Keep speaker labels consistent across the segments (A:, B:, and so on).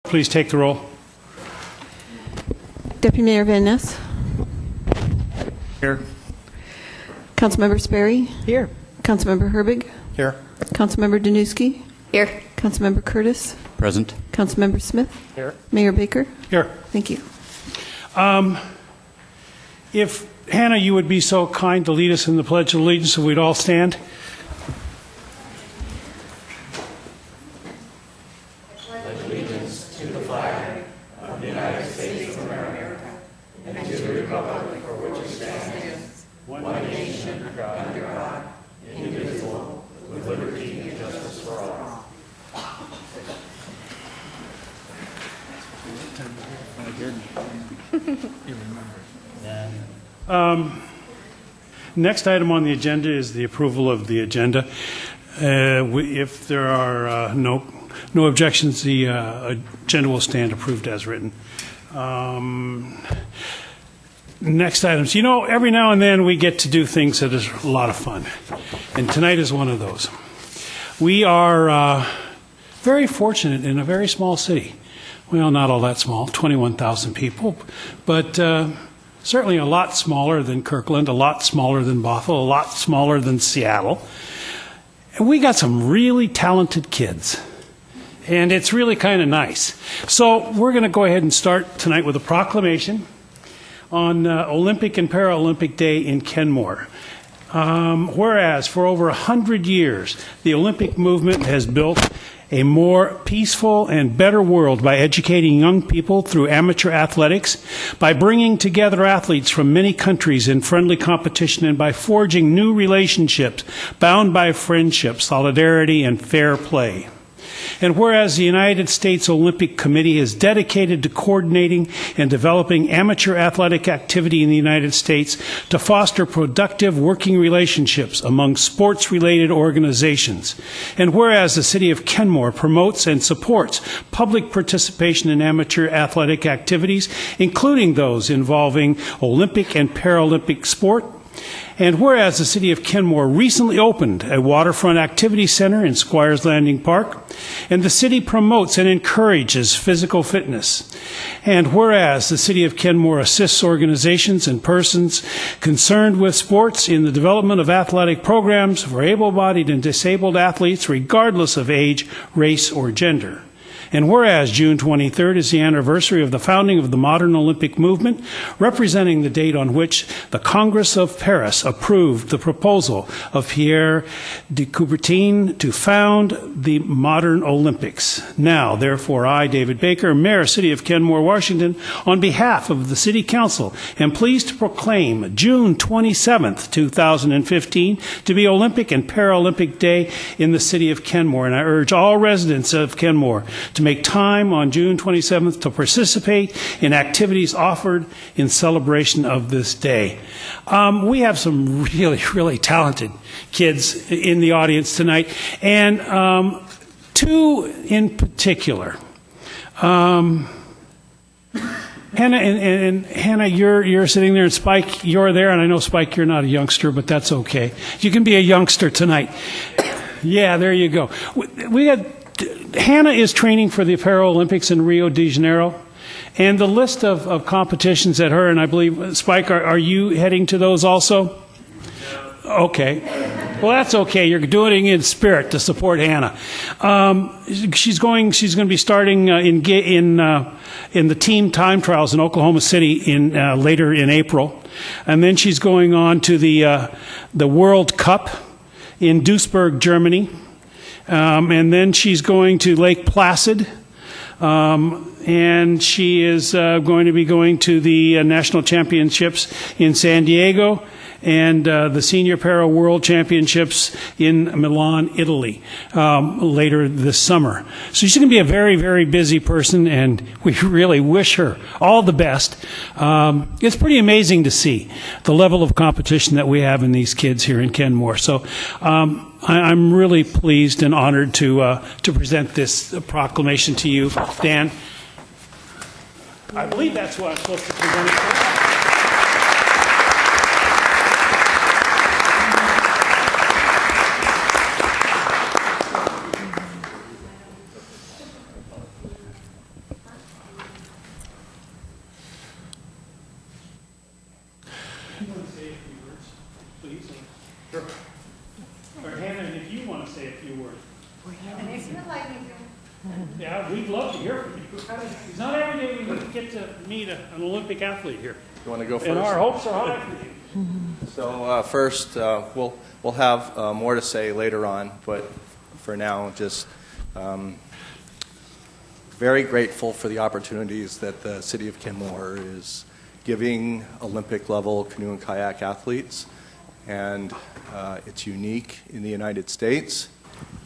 A: Please take the roll.
B: Deputy Mayor Van Ness.
A: Here.
B: Councilmember Sperry.
C: Here.
B: Councilmember Herbig.
A: Here.
B: Councilmember Danuski.
C: Here.
B: Councilmember Curtis.
D: Present.
B: Councilmember Smith.
A: Here.
B: Mayor Baker.
A: Here.
B: Thank you.
A: If, Hannah, you would be so kind to lead us in the Pledge of Allegiance, so we'd all stand. Next item on the agenda is the approval of the agenda. If there are no objections, the agenda will stand approved as written. Next items. You know, every now and then we get to do things that is a lot of fun, and tonight is one of those. We are very fortunate in a very small city. Well, not all that small, 21,000 people, but certainly a lot smaller than Kirkland, a lot smaller than Bothell, a lot smaller than Seattle. And we got some really talented kids. And it's really kind of nice. So we're going to go ahead and start tonight with a proclamation on Olympic and Paralympic Day in Kenmore. Whereas for over 100 years, the Olympic movement has built a more peaceful and better world by educating young people through amateur athletics, by bringing together athletes from many countries in friendly competition, and by forging new relationships bound by friendship, solidarity, and fair play. And whereas the United States Olympic Committee is dedicated to coordinating and developing amateur athletic activity in the United States to foster productive working relationships among sports-related organizations. And whereas the City of Kenmore promotes and supports public participation in amateur athletic activities, including those involving Olympic and Paralympic sport. And whereas the City of Kenmore recently opened a waterfront activity center in Squires Landing Park, and the city promotes and encourages physical fitness. And whereas the City of Kenmore assists organizations and persons concerned with sports in the development of athletic programs for able-bodied and disabled athletes regardless of age, race, or gender. And whereas June 23rd is the anniversary of the founding of the modern Olympic movement, representing the date on which the Congress of Paris approved the proposal of Pierre de Coubertin to found the modern Olympics. Now, therefore, I, David Baker, Mayor, City of Kenmore, Washington, on behalf of the City Council, am pleased to proclaim June 27th, 2015, to be Olympic and Paralympic Day in the City of Kenmore. And I urge all residents of Kenmore to make time on June 27th to participate in activities offered in celebration of this day. We have some really, really talented kids in the audience tonight, and two in particular. Hannah, and Hannah, you're sitting there, and Spike, you're there, and I know, Spike, you're not a youngster, but that's okay. You can be a youngster tonight. Yeah, there you go. We had Hannah is training for the Paralympics in Rio de Janeiro, and the list of competitions that her and I believe, Spike, are you heading to those also? Okay. Well, that's okay. You're doing it in spirit to support Hannah. She's going to be starting in the team time trials in Oklahoma City later in April, and then she's going on to the World Cup in Duisburg, Germany. And then she's going to Lake Placid, and she is going to be going to the National Championships in San Diego and the Senior Para World Championships in Milan, Italy, later this summer. So she's going to be a very, very busy person, and we really wish her all the best. It's pretty amazing to see the level of competition that we have in these kids here in Kenmore. So I'm really pleased and honored to present this proclamation to you. Dan, I believe that's what I'm supposed to present it for. Yeah, we'd love to hear from you. It's not every day we get to meet an Olympic athlete here.
C: You want to go first?
A: And our hopes are high for you.
C: So first, we'll have more to say later on, but for now, just very grateful for the opportunities that the City of Kenmore is giving Olympic-level canoe and kayak athletes, and it's unique in the United States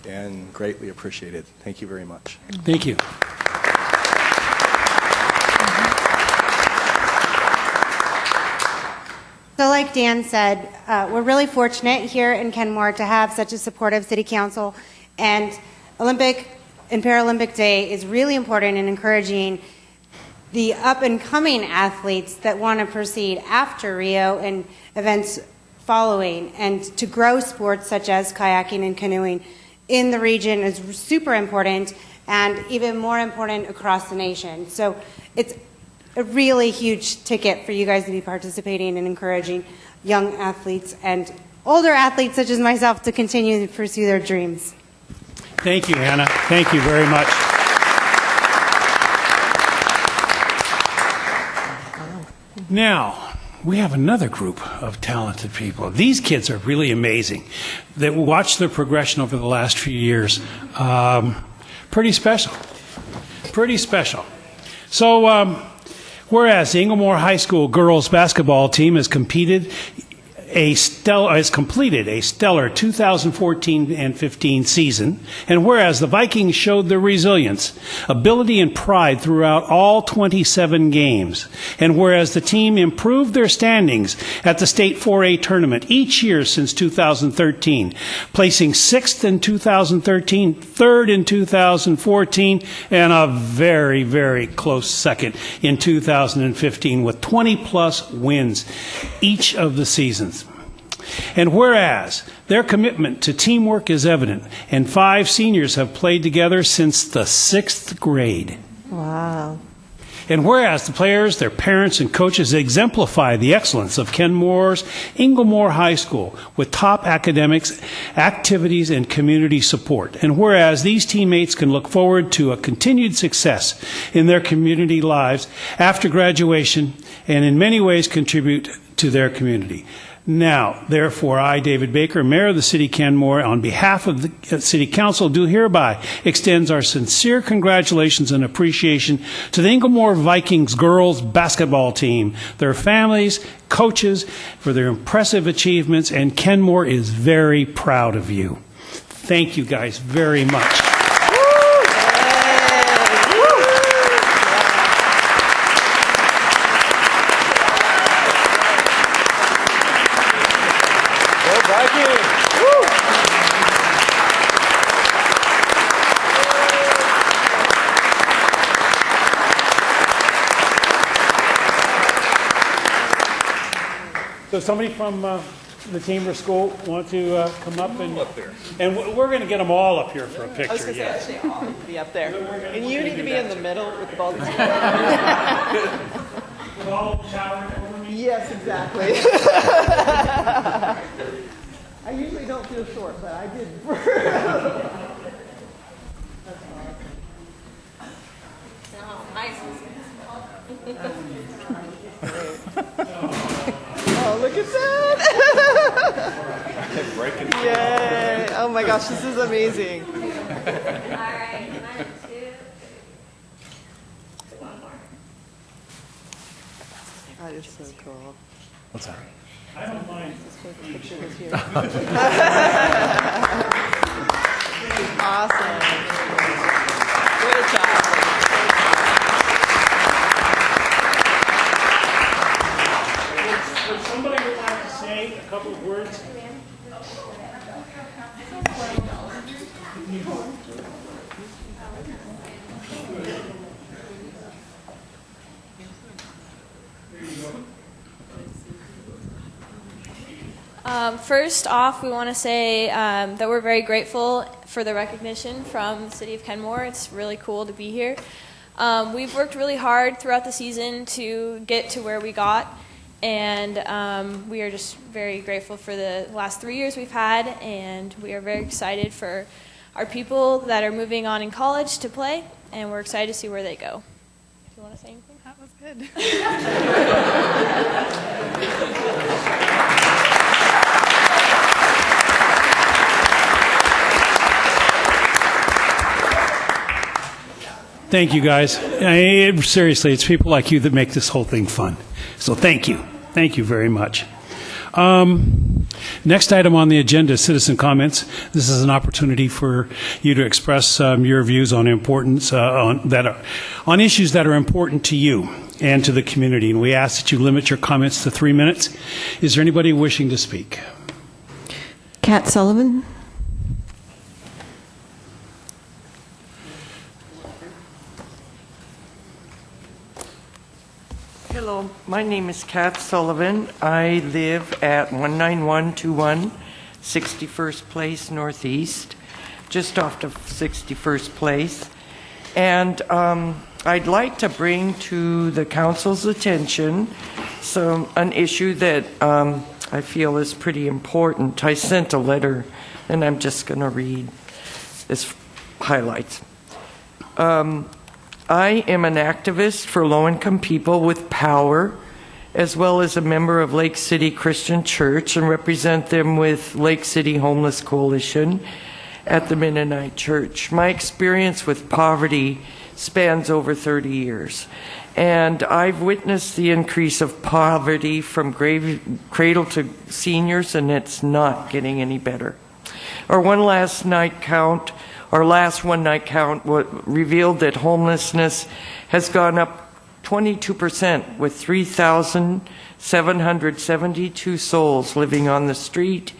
C: and greatly appreciated. Thank you very much.
A: Thank you.
D: So like Dan said, we're really fortunate here in Kenmore to have such a supportive city council, and Olympic and Paralympic Day is really important in encouraging the up-and-coming athletes that want to proceed after Rio and events following, and to grow sports such as kayaking and canoeing in the region is super important, and even more important across the nation. So it's a really huge ticket for you guys to be participating and encouraging young athletes and older athletes such as myself to continue to pursue their dreams.
A: Thank you, Hannah. Thank you very much. Now, we have another group of talented people. These kids are really amazing. That watched their progression over the last few years. Pretty special. Pretty special. So, whereas the Inglemore High School girls basketball team has completed a stellar 2014 and 15 season, and whereas the Vikings showed their resilience, ability, and pride throughout all 27 games, and whereas the team improved their standings at the state 4A tournament each year since 2013, placing 6th in 2013, 3rd in 2014, and a very, very close second in 2015 with 20-plus wins each of the seasons. And whereas their commitment to teamwork is evident, and 5 seniors have played together since the 6th grade.
B: Wow.
A: And whereas the players, their parents, and coaches exemplify the excellence of Kenmore's Inglemore High School with top academics, activities, and community support. And whereas these teammates can look forward to a continued success in their community lives after graduation and in many ways contribute to their community. Now, therefore, I, David Baker, Mayor of the City of Kenmore, on behalf of the City Council, do hereby extends our sincere congratulations and appreciation to the Inglemore Vikings girls basketball team, their families, coaches, for their impressive achievements, and Kenmore is very proud of you. Thank you guys very much. So somebody from the team or school want to come up and we're going to get them all up here for a picture.
E: I was going to say, actually, I'll be up there. And you need to be in the middle with the ball.
A: With all towering over me?
E: Yes, exactly. I usually don't feel short, but I did. That's awesome. Oh, look at that! Yay! Oh my gosh, this is amazing.
F: All right, 1, 2, 1 more.
E: That is so cool.
C: What's that?
A: I don't mind.
E: Picture this here. Awesome. Great job.
A: Would somebody would like to say a couple of words?
F: First off, we want to say that we're very grateful for the recognition from the City of Kenmore. It's really cool to be here. We've worked really hard throughout the season to get to where we got, and we are just very grateful for the last 3 years we've had, and we are very excited for our people that are moving on in college to play, and we're excited to see where they go. If you want to say anything?
E: That was good.
A: Thank you, guys. Seriously, it's people like you that make this whole thing fun. So thank you. Thank you very much. Next item on the agenda is citizen comments. This is an opportunity for you to express your views on importance on issues that are important to you and to the community. And we ask that you limit your comments to 3 minutes. Is there anybody wishing to speak?
B: Kat Sullivan.
G: Hello, my name is Kat Sullivan. I live at 19121 61st Place Northeast, just off of 61st Place. And I'd like to bring to the council's attention an issue that I feel is pretty important. I sent a letter, and I'm just going to read this highlights. I am an activist for low-income people with power, as well as a member of Lake City Christian Church, and represent them with Lake City Homeless Coalition at the Mennonite Church. My experience with poverty spans over 30 years, and I've witnessed the increase of poverty from cradle to seniors, and it's not getting any better. Our last one-night count revealed that homelessness has gone up 22%, with 3,772 souls living on the street.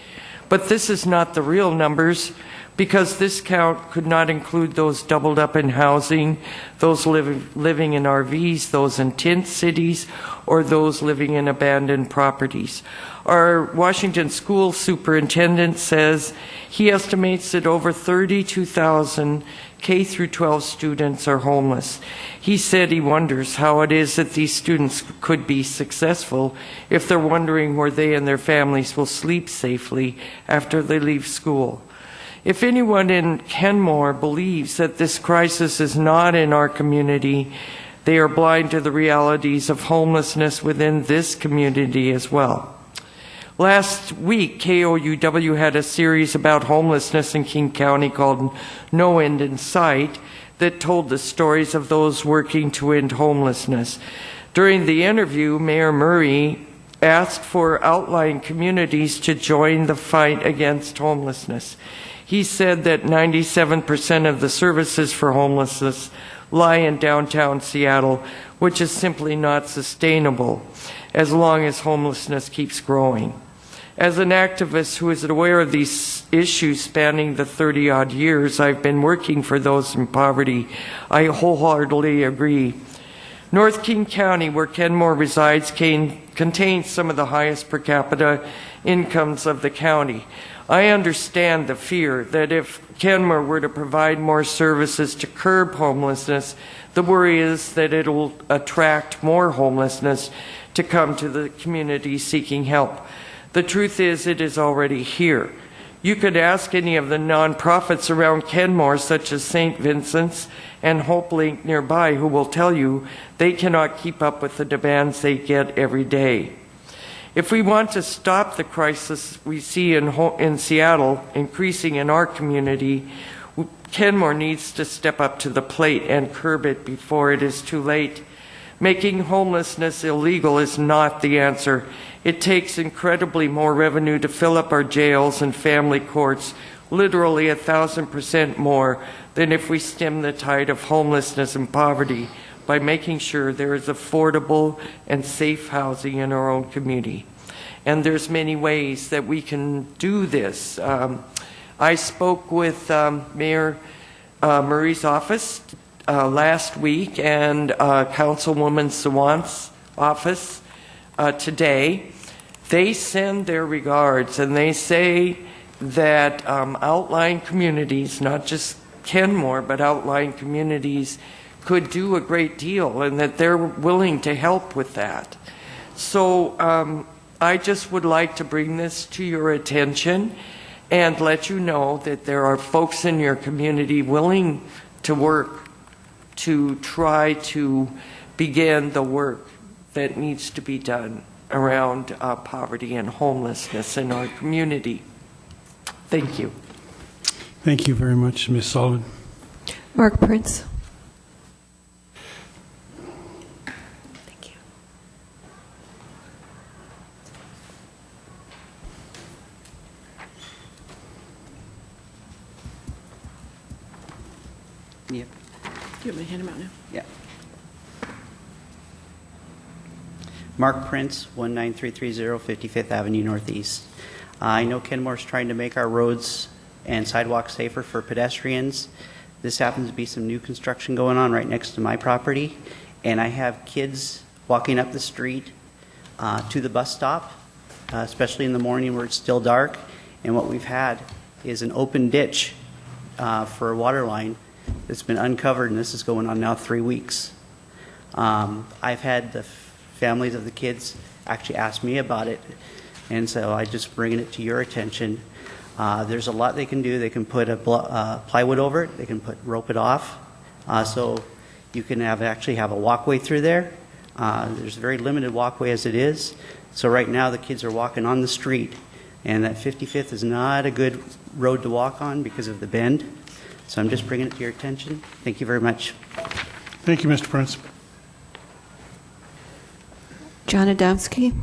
G: But this is not the real numbers, because this count could not include those doubled up in housing, those living in RVs, those in tent cities, or those living in abandoned properties. Our Washington school superintendent says he estimates that over 32,000 K through 12 students are homeless. He said he wonders how it is that these students could be successful if they're wondering where they and their families will sleep safely after they leave school. If anyone in Kenmore believes that this crisis is not in our community, they are blind to the realities of homelessness within this community as well. Last week, KOUW had a series about homelessness in King County called No End in Sight that told the stories of those working to end homelessness. During the interview, Mayor Murray asked for outlying communities to join the fight against homelessness. He said that 97% of the services for homelessness lie in downtown Seattle, which is simply not sustainable as long as homelessness keeps growing. As an activist who is aware of these issues spanning the 30-odd years I've been working for those in poverty, I wholeheartedly agree. North King County, where Kenmore resides, contains some of the highest per capita incomes of the county. I understand the fear that if Kenmore were to provide more services to curb homelessness, the worry is that it will attract more homelessness to come to the community seeking help. The truth is, it is already here. You could ask any of the nonprofits around Kenmore, such as St. Vincent's and Hope Link nearby, who will tell you they cannot keep up with the demands they get every day. If we want to stop the crisis we see in Seattle increasing in our community, Kenmore needs to step up to the plate and curb it before it is too late. Making homelessness illegal is not the answer. It takes incredibly more revenue to fill up our jails and family courts, literally 1,000% more than if we stem the tide of homelessness and poverty by making sure there is affordable and safe housing in our own community. And there's many ways that we can do this. I spoke with Mayor Murray's office last week and Councilwoman Sawant's office today. They send their regards, and they say that outlying communities, not just Kenmore, but outlying communities could do a great deal, and that they're willing to help with that. So I just would like to bring this to your attention and let you know that there are folks in your community willing to work to try to begin the work that needs to be done around poverty and homelessness in our community. Thank you.
A: Thank you very much, Ms. Sullivan.
B: Mark Prince. Thank you.
H: Yep.
E: Do you want me to hand them out now?
H: Yeah. Mark Prince, 19330 55th Avenue Northeast. I know Kenmore's trying to make our roads and sidewalks safer for pedestrians. This happens to be some new construction going on right next to my property, and I have kids walking up the street to the bus stop, especially in the morning where it's still dark, and what we've had is an open ditch for a water line that's been uncovered, and this is going on now 3 weeks. I've had the families of the kids actually ask me about it, and so I just bringing it to your attention. There's a lot they can do. They can put a plywood over it. They can rope it off, so you can actually have a walkway through there. There's a very limited walkway as it is. So right now the kids are walking on the street, and that 55th is not a good road to walk on because of the bend. So I'm just bringing it to your attention. Thank you very much.
A: Thank you, Mr. Prince.
B: John Adamski.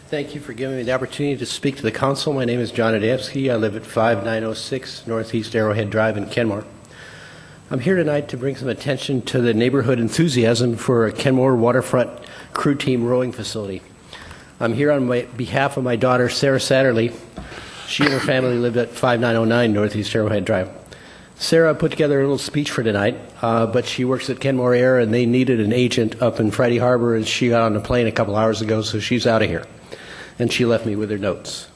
I: Thank you for giving me the opportunity to speak to the council. My name is John Adamski. I live at 5906 Northeast Arrowhead Drive in Kenmore. I'm here tonight to bring some attention to the neighborhood enthusiasm for a Kenmore waterfront crew team rowing facility. I'm here on behalf of my daughter, Sarah Satterley. She and her family lived at 5909 Northeast Arrowhead Drive. Sarah put together a little speech for tonight, but she works at Kenmore Air, and they needed an agent up in Friday Harbor, and she got on the plane a couple hours ago, so she's out of here. And she left me with her notes.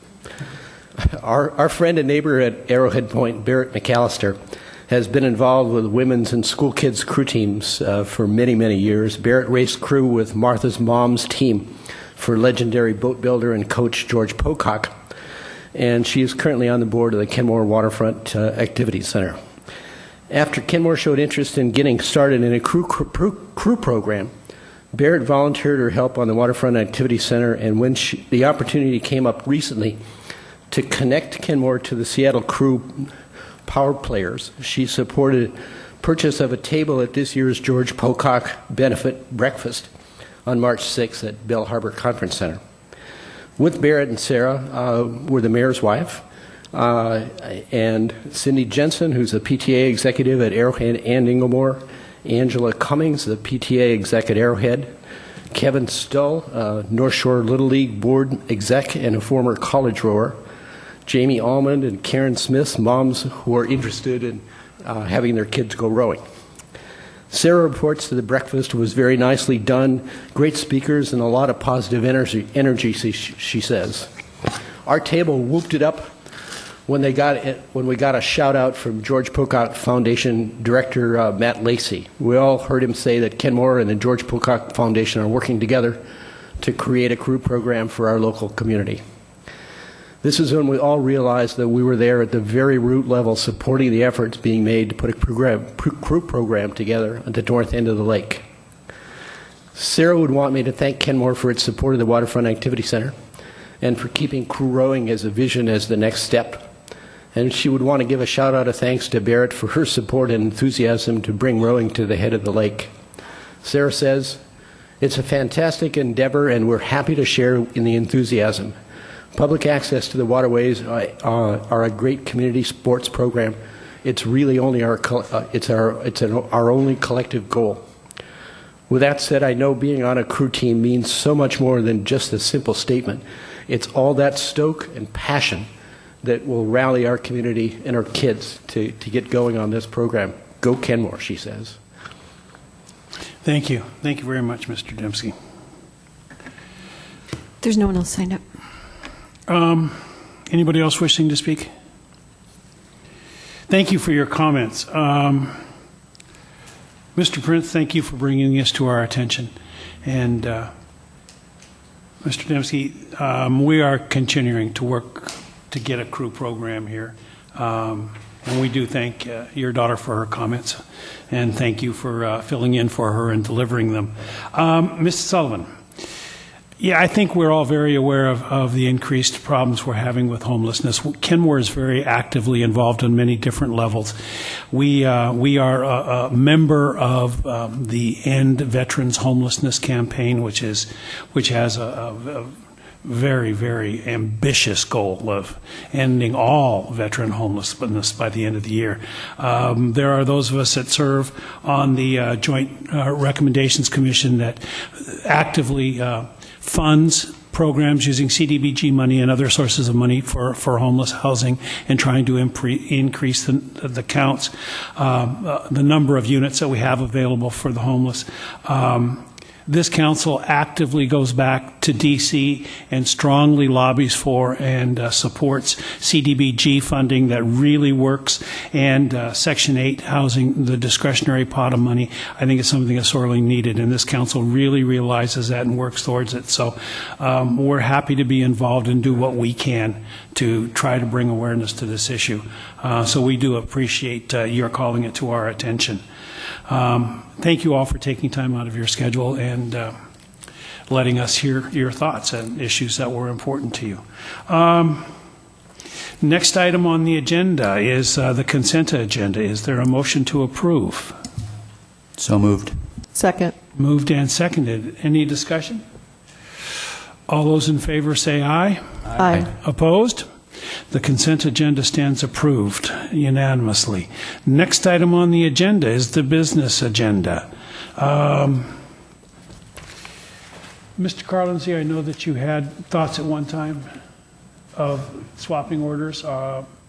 I: Our friend and neighbor at Arrowhead Point, Barrett McAllister, has been involved with women's and school kids crew teams for many, many years. Barrett raced crew with Martha's mom's team for legendary boat builder and coach George Pocock, and she is currently on the board of the Kenmore Waterfront Activity Center. After Kenmore showed interest in getting started in a crew program, Barrett volunteered her help on the Waterfront Activity Center, and when the opportunity came up recently to connect Kenmore to the Seattle crew power players, she supported purchase of a table at this year's George Pocock benefit breakfast on March 6th at Bell Harbor Conference Center. With Barrett and Sarah were the mayor's wife, and Cindy Jensen, who's the PTA executive at Arrowhead and Inglemore, Angela Cummings, the PTA exec at Arrowhead, Kevin Stull, North Shore Little League board exec and a former college rower, Jamie Almond and Karen Smith, moms who are interested in having their kids go rowing. Sarah reports that the breakfast was very nicely done, great speakers, and a lot of positive energy, she says. Our table whooped it up when we got a shout out from George Pocock Foundation Director Matt Lacey. We all heard him say that Kenmore and the George Pocock Foundation are working together to create a crew program for our local community. This is when we all realized that we were there at the very root level supporting the efforts being made to put a crew program together at the north end of the lake. Sarah would want me to thank Kenmore for its support of the Waterfront Activity Center and for keeping crew rowing as a vision as the next step. And she would want to give a shout out of thanks to Barrett for her support and enthusiasm to bring rowing to the head of the lake. Sarah says, "It's a fantastic endeavor and we're happy to share in the enthusiasm. Public access to the waterways are a great community sports program. It's really only our only collective goal." With that said, I know being on a crew team means so much more than just a simple statement. It's all that stoke and passion that will rally our community and our kids to get going on this program. Go Kenmore, she says.
A: Thank you. Thank you very much, Mr. Dembski.
B: There's no one else signed up.
A: Anybody else wishing to speak? Thank you for your comments. Mr. Prince, thank you for bringing this to our attention. And Mr. Dembski, we are continuing to work to get a crew program here. And we do thank your daughter for her comments, and thank you for filling in for her and delivering them. Mrs. Sullivan, yeah, I think we're all very aware of the increased problems we're having with homelessness. Kenmore is very actively involved on many different levels. We are a member of the End Veterans Homelessness Campaign, which has a very, very ambitious goal of ending all veteran homelessness by the end of the year. There are those of us that serve on the Joint Recommendations Commission that actively funds programs using CDBG money and other sources of money for homeless housing and trying to increase the counts, the number of units that we have available for the homeless. This council actively goes back to D.C. and strongly lobbies for and supports CDBG funding that really works, and Section 8 housing, the discretionary pot of money. I think it's something that's sorely needed, and this council really realizes that and works towards it. So we're happy to be involved and do what we can to try to bring awareness to this issue. So we do appreciate your calling it to our attention. Thank you all for taking time out of your schedule and letting us hear your thoughts and issues that were important to you. Next item on the agenda is the consent agenda. Is there a motion to approve?
J: So moved.
B: Second.
A: Moved and seconded. Any discussion? All those in favor say aye.
B: Aye.
A: Opposed? The consent agenda stands approved unanimously. Next item on the agenda is the business agenda. Mr. Carlinzy, I know that you had thoughts at one time of swapping orders.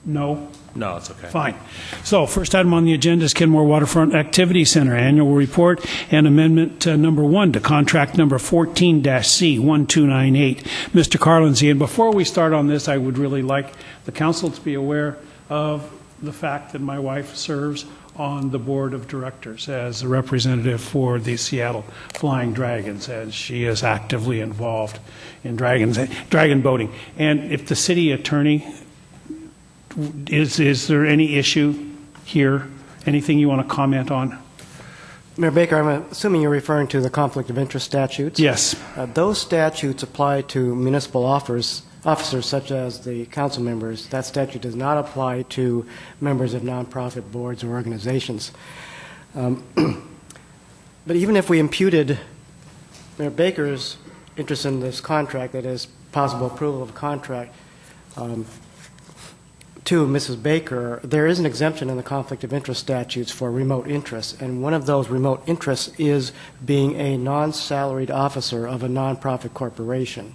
A: No?
K: No, it's okay.
A: Fine. So first item on the agenda is Kenmore Waterfront Activity Center Annual Report and Amendment number 1 to Contract number 14-C1298. Mr. Carlinzy, and before we start on this, I would really like the council to be aware of the fact that my wife serves on the board of directors as a representative for the Seattle Flying Dragons, and she is actively involved in dragon boating. And if the city attorney, is there any issue here? Anything you want to comment on?
L: Mayor Baker, I'm assuming you're referring to the conflict of interest statutes.
A: Yes.
L: Those statutes apply to municipal officers such as the council members. That statute does not apply to members of nonprofit boards or organizations. But even if we imputed Mayor Baker's interest in this contract, that is, possible approval of a contract, to Mrs. Baker, there is an exemption in the conflict of interest statutes for remote interests, and one of those remote interests is being a non-salaried officer of a nonprofit corporation.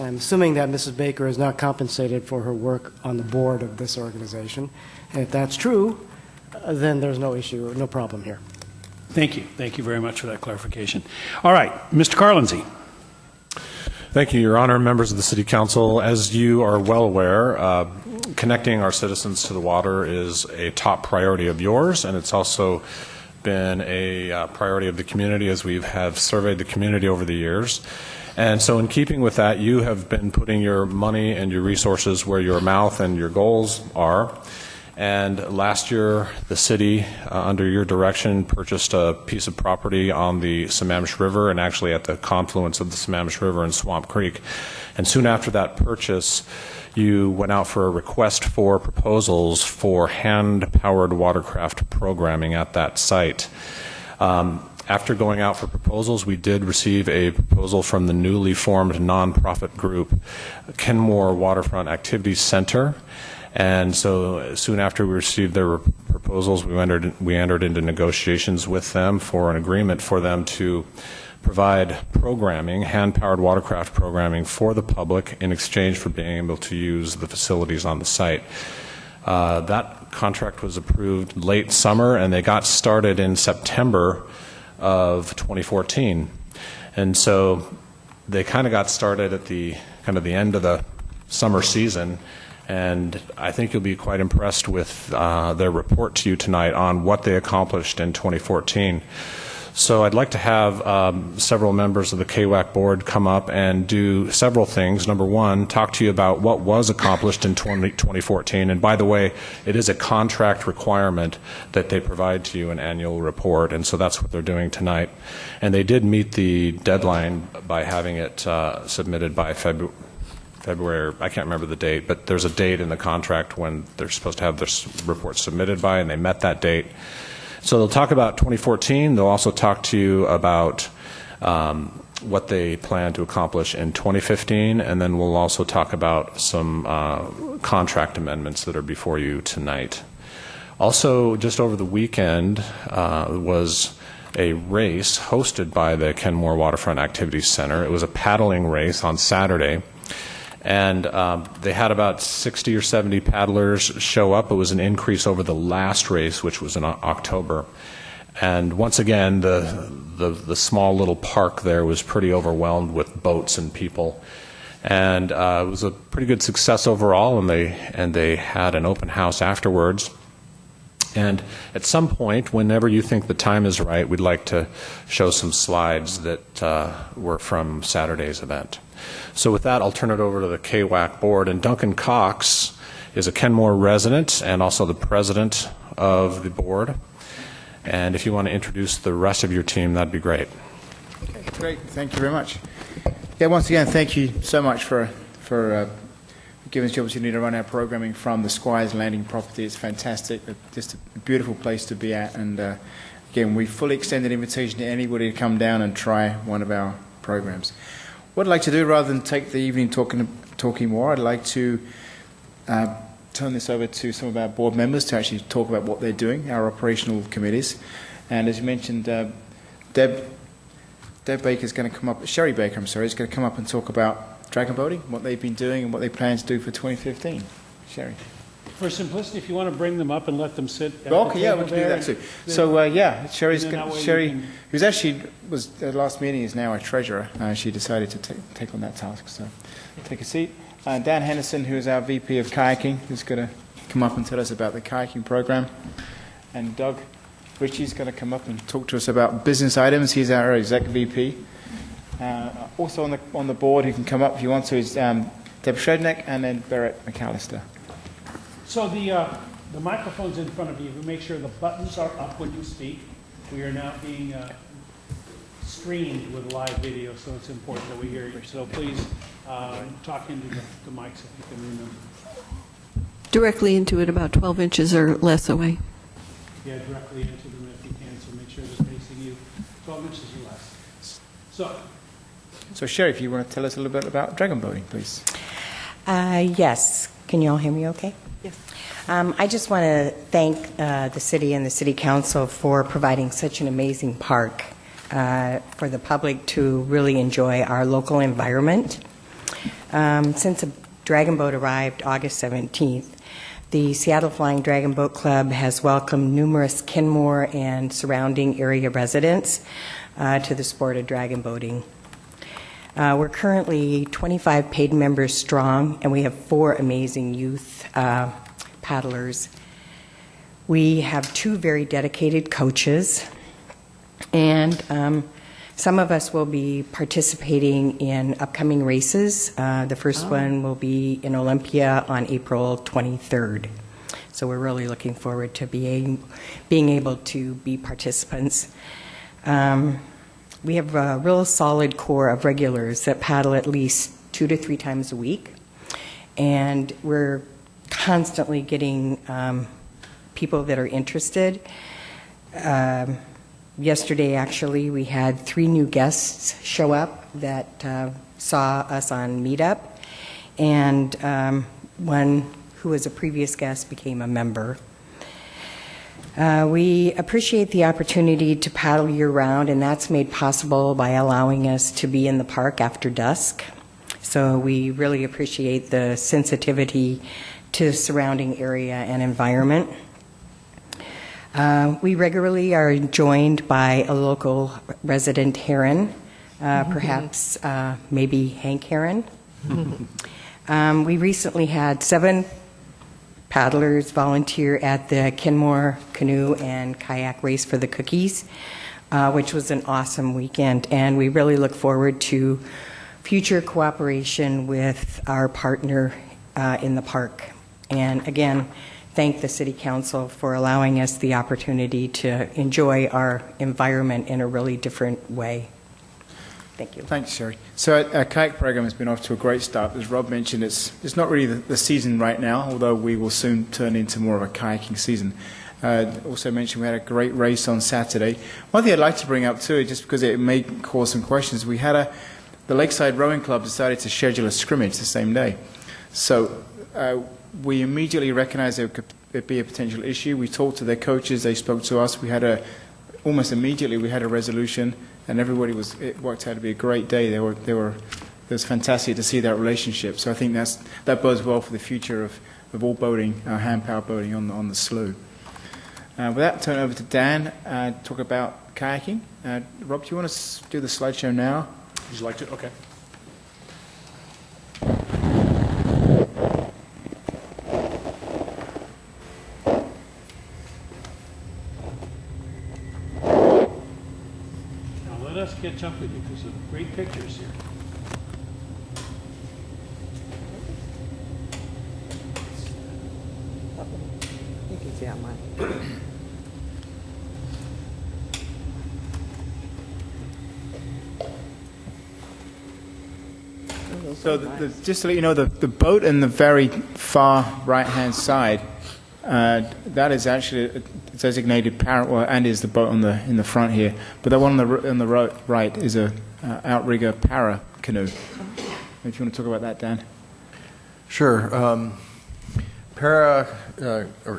L: I'm assuming that Mrs. Baker is not compensated for her work on the board of this organization. And if that's true, then there's no issue, no problem here.
A: Thank you. Thank you very much for that clarification. All right, Mr. Carlinzy.
K: Thank you, Your Honor, members of the City Council. As you are well aware, connecting our citizens to the water is a top priority of yours, and it's also been a priority of the community as we have surveyed the community over the years. And so in keeping with that, you have been putting your money and your resources where your mouth and your goals are. And last year, the city, under your direction, purchased a piece of property on the Sammamish River and actually at the confluence of the Sammamish River and Swamp Creek. And soon after that purchase, you went out for a request for proposals for hand-powered watercraft programming at that site. After going out for proposals, we did receive a proposal from the newly formed nonprofit group, Kenmore Waterfront Activity Center. And so soon after we received their proposals, we entered into negotiations with them for an agreement for them to provide programming, hand-powered watercraft programming for the public in exchange for being able to use the facilities on the site. That contract was approved late summer, and they got started in September of 2014. And so they kind of got started at the end of the summer season. and I think you'll be quite impressed with their report to you tonight on what they accomplished in 2014. So I'd like to have several members of the KWAC board come up and do several things. Number one, talk to you about what was accomplished in 2014. And by the way, it is a contract requirement that they provide to you an annual report, and so that's what they're doing tonight. And they did meet the deadline by having it submitted by February, I can't remember the date, but there's a date in the contract when they're supposed to have this report submitted by, and they met that date. So they'll talk about 2014. They'll also talk to you about what they plan to accomplish in 2015, and then we'll also talk about some contract amendments that are before you tonight. Also, just over the weekend was a race hosted by the Kenmore Waterfront Activities Center. It was a paddling race on Saturday. And they had about 60 or 70 paddlers show up. It was an increase over the last race, which was in October. And once again, the small little park there was pretty overwhelmed with boats and people. And it was a pretty good success overall, and they had an open house afterwards. And at some point, whenever you think the time is right, we'd like to show some slides that were from Saturday's event. So with that, I'll turn it over to the KWAC board. And Duncan Cox is a Kenmore resident and also the president of the board. And if you want to introduce the rest of your team, that'd be great.
M: Okay, great. Thank you very much. Yeah, once again, thank you so much for giving us the opportunity to run our programming from the Squires Landing property. It's fantastic. Just a beautiful place to be at. And again, we fully extend an invitation to anybody to come down and try one of our programs. What I'd like to do, rather than take the evening talking more, I'd like to turn this over to some of our board members to actually talk about what they're doing, our operational committees. And as you mentioned, Deb Baker is going to come up, Sherry Baker, I'm sorry, is going to come up and talk about dragon boating, what they've been doing and what they plan to do for 2015. Sherry.
A: For simplicity, if you want to bring them up and let them sit at
M: Okay,
A: the
M: yeah,
A: table
M: we can do
A: there,
M: that too. So, yeah, Sherry,
A: can-
M: who's actually was at last meeting, is now a treasurer. She decided to take on that task. So, take a seat. Dan Henderson, who is our VP of kayaking, is going to come up and tell us about the kayaking program. And Doug Ritchie's going to come up and talk to us about business items. He's our exec VP. Also on the board, who can come up if you want to, is Deb Shredneck and then Barrett McAllister.
A: So the microphone's in front of you. We make sure the buttons are up when you speak. We are now being screened with live video, so it's important that we hear you. So please talk into the mics if you can remember.
B: Directly into it, about 12 inches or less away.
A: Yeah, directly into them if you can, so make sure they're facing you 12 inches or less. So
M: Sherry, if you want to tell us a little bit about dragon boating, please.
N: Yes. Can you all hear me okay?
B: Yes.
N: I just want to thank the city and the city council for providing such an amazing park for the public to really enjoy our local environment. Since a dragon boat arrived August 17th, the Seattle Flying Dragon Boat Club has welcomed numerous Kenmore and surrounding area residents to the sport of dragon boating. We're currently 25 paid members strong, and we have 4 amazing youth paddlers. We have 2 very dedicated coaches, and some of us will be participating in upcoming races. The first one will be in Olympia on April 23rd. So we're really looking forward to being able to be participants. We have a real solid core of regulars that paddle at least 2 to 3 times a week, and we're constantly getting people that are interested. Yesterday, actually, we had 3 new guests show up that saw us on Meetup, and one who was a previous guest became a member. We appreciate the opportunity to paddle year-round, and that's made possible by allowing us to be in the park after dusk. So we really appreciate the sensitivity to the surrounding area and environment. We regularly are joined by a local resident heron, perhaps maybe Hank Heron. We recently had 7 paddlers volunteer at the Kenmore Canoe and Kayak Race for the Cookies, which was an awesome weekend. And we really look forward to future cooperation with our partner in the park. And again, thank the City Council for allowing us the opportunity to enjoy our environment in a really different way. Thank you.
M: Thanks, Sherry. So our kayak program has been off to a great start. As Rob mentioned, it's not really the season right now, although we will soon turn into more of a kayaking season. Also mentioned we had a great race on Saturday. One thing I'd like to bring up too, just because it may cause some questions, we had the Lakeside Rowing Club decided to schedule a scrimmage the same day. So we immediately recognized there could be a potential issue. We talked to their coaches, they spoke to us. We had almost immediately we had a resolution, and it worked out to be a great day. It was fantastic to see that relationship. So I think that bodes well for the future of all boating, hand power boating on the slough. With that, turn over to Dan, talk about kayaking. Rob, do you want to do the slideshow now?
K: Would you like to? Okay.
A: Let us catch up with you because of great pictures here.
E: You can see on mine.
M: So just to let you know, the boat in the very far right-hand side, that is actually a designated para, and is the boat in the front here. But the one on the right is a outrigger para canoe. If you want to talk about that, Dan.
C: Sure.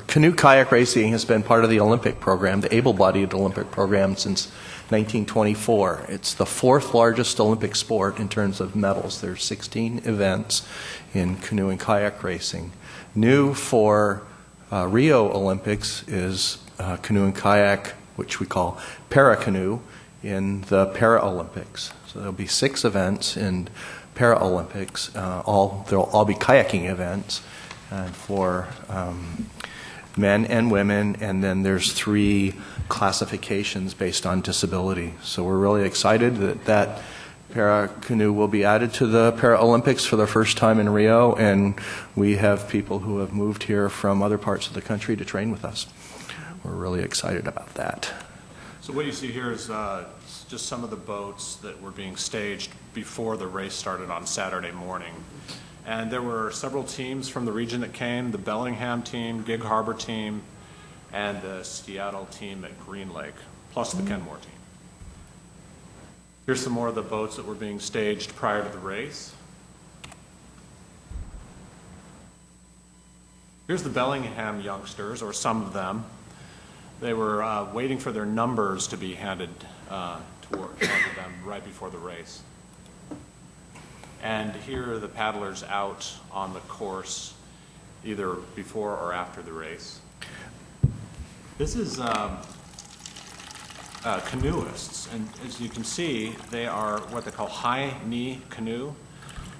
C: Canoe kayak racing has been part of the Olympic program, the able-bodied Olympic program, since 1924. It's the fourth largest Olympic sport in terms of medals. There's 16 events in canoe and kayak racing. New for Rio Olympics is canoe and kayak, which we call para-canoe, in the Paralympics. So there'll be 6 events in Paralympics. They'll all be kayaking events for men and women, and then there's 3 classifications based on disability. So we're really excited that para-canoe will be added to the Paralympics for the first time in Rio, and we have people who have moved here from other parts of the country to train with us. We're really excited about that.
K: So what you see here is just some of the boats that were being staged before the race started on Saturday morning. And there were several teams from the region that came, the Bellingham team, Gig Harbor team, and the Seattle team at Green Lake, plus the Kenmore team. Here's some more of the boats that were being staged prior to the race. Here's the Bellingham youngsters, or some of them. They were waiting for their numbers to be handed to them right before the race. And here are the paddlers out on the course, either before or after the race. This is canoeists, and as you can see, they are what they call high-knee canoe.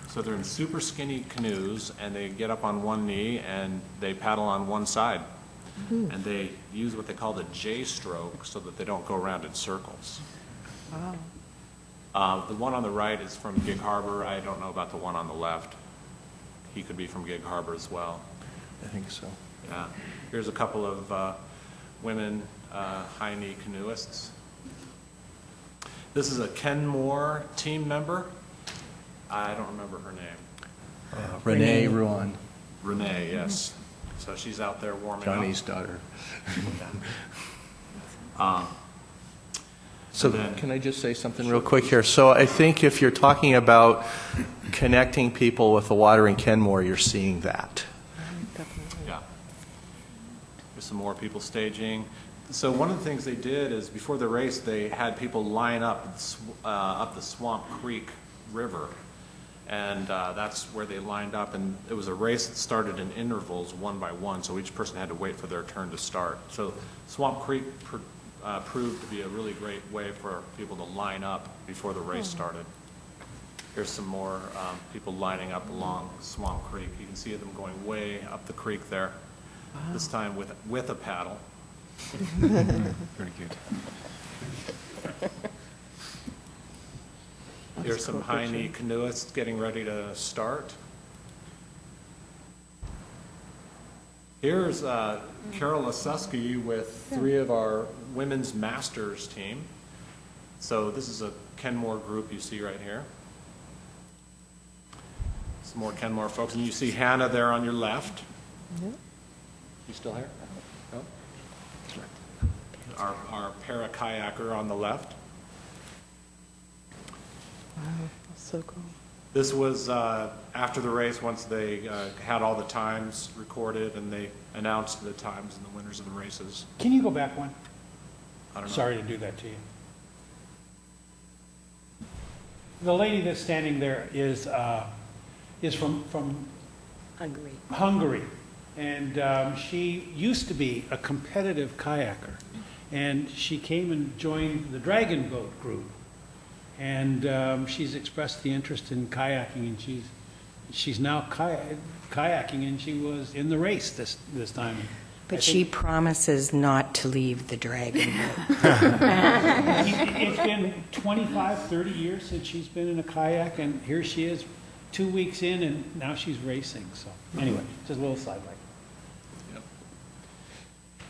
K: So they're in super skinny canoes, and they get up on one knee, and they paddle on one side. And they use what they call the J-stroke so that they don't go around in circles. Wow. The one on the right is from Gig Harbor. I don't know about the one on the left. He could be from Gig Harbor as well.
C: I think so.
K: Yeah. Here's a couple of women high-knee canoeists. This is a Kenmore team member. I don't remember her name.
C: Renee Ruan.
K: Renee, yes. So she's out there warming
C: Johnny's
K: up.
C: daughter.
K: So
C: can I just say something real quick here? So I think if you're talking about connecting people with the water in Kenmore, you're seeing that.
K: Yeah. There's some more people staging. So one of the things they did is before the race, they had people line up the Swamp Creek River. And that's where they lined up. And it was a race that started in intervals, one by one. So each person had to wait for their turn to start. So Swamp Creek proved to be a really great way for people to line up before the race started. Here's some more people lining up along Swamp Creek. You can see them going way up the creek there. this time with a paddle. Pretty good. Here's some high-knee canoeists getting ready to start. Here's Carol Asuski with 3 of our women's masters team. So this is a Kenmore group you see right here. Some more Kenmore folks. And you see Hannah there on your left. You still here? No? Our para-kayaker on the left.
E: Wow, that's so cool.
K: This was after the race, once they had all the times recorded and they announced the times and the winners of the races.
A: Can you go back one?
K: I don't know.
A: Sorry to do that to you. The lady that's standing there is from Hungary. And she used to be a competitive kayaker. And she came and joined the Dragon Boat group. And she's expressed the interest in kayaking, and she's now kayaking, and she was in the race this time.
N: But she promises not to leave the Dragon Boat.
A: It's been 25, 30 years since she's been in a kayak, and here she is 2 weeks in, and now she's racing. So anyway, just a little sidelight.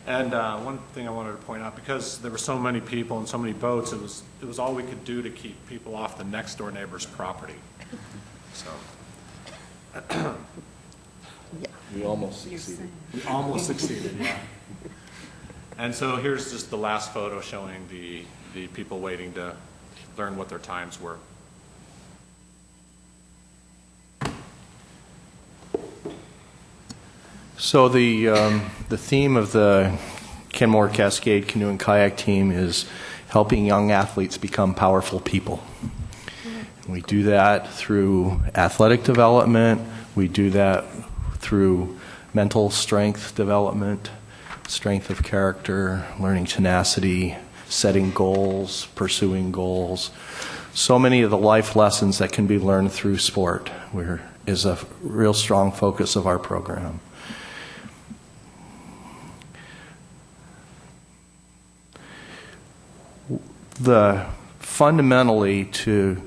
K: And one thing I wanted to point out, because there were so many people and so many boats, it was all we could do to keep people off the next door neighbor's property. So
C: We almost succeeded.
K: We almost succeeded, yeah. And so here's just the last photo showing the people waiting to learn what their times were.
C: So the theme of the Kenmore Cascade Canoe and Kayak team is helping young athletes become powerful people. We do that through athletic development. We do that through mental strength development, strength of character, learning tenacity, setting goals, pursuing goals. So many of the life lessons that can be learned through sport is a real strong focus of our program. Fundamentally, to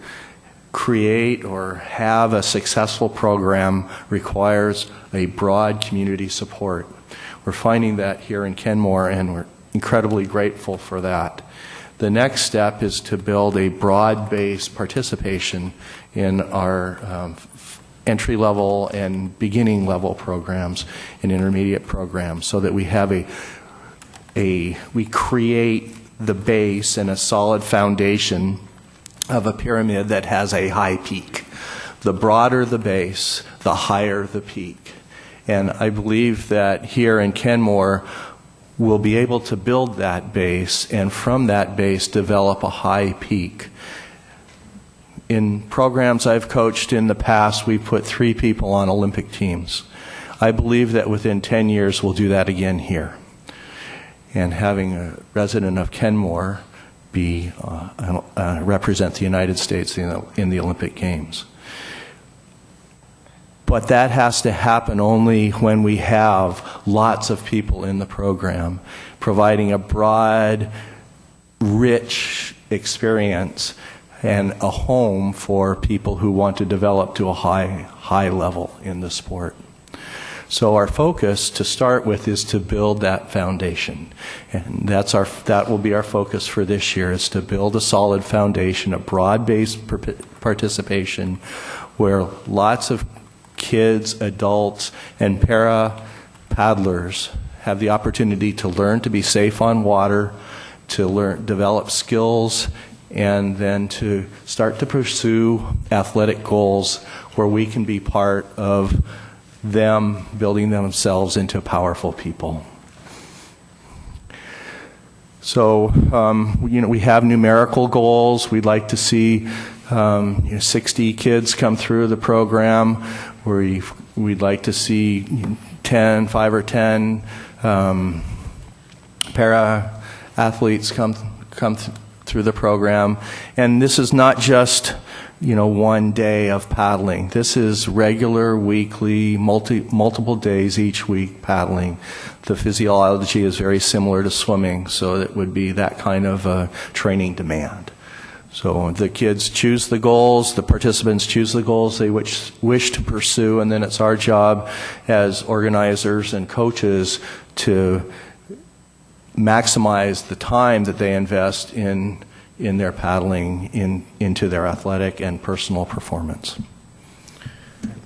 C: create or have a successful program requires a broad community support. We're finding that here in Kenmore, and we're incredibly grateful for that. The next step is to build a broad-based participation in our entry-level and beginning-level programs and intermediate programs, so that we have we create the base and a solid foundation of a pyramid that has a high peak. The broader the base, the higher the peak. And I believe that here in Kenmore, we'll be able to build that base, and from that base develop a high peak. In programs I've coached in the past, we put 3 people on Olympic teams. I believe that within 10 years we'll do that again here. And having a resident of Kenmore represent the United States in the Olympic Games. But that has to happen only when we have lots of people in the program, providing a broad, rich experience and a home for people who want to develop to a high level in the sport. So our focus to start with is to build that foundation. And that will be our focus for this year, is to build a solid foundation, a broad-based participation where lots of kids, adults, and para-paddlers have the opportunity to learn to be safe on water, to develop skills, and then to start to pursue athletic goals where we can be part of them building themselves into powerful people. So, we have numerical goals. We'd like to see 60 kids come through the program. We'd like to see 5 or 10 para-athletes come through the program. And this is not just one day of paddling. This is regular, weekly, multiple days each week paddling. The physiology is very similar to swimming, so it would be that kind of training demand. So the kids choose the goals, the participants choose the goals they wish to pursue, and then it's our job as organizers and coaches to maximize the time that they invest in their paddling into their athletic and personal performance.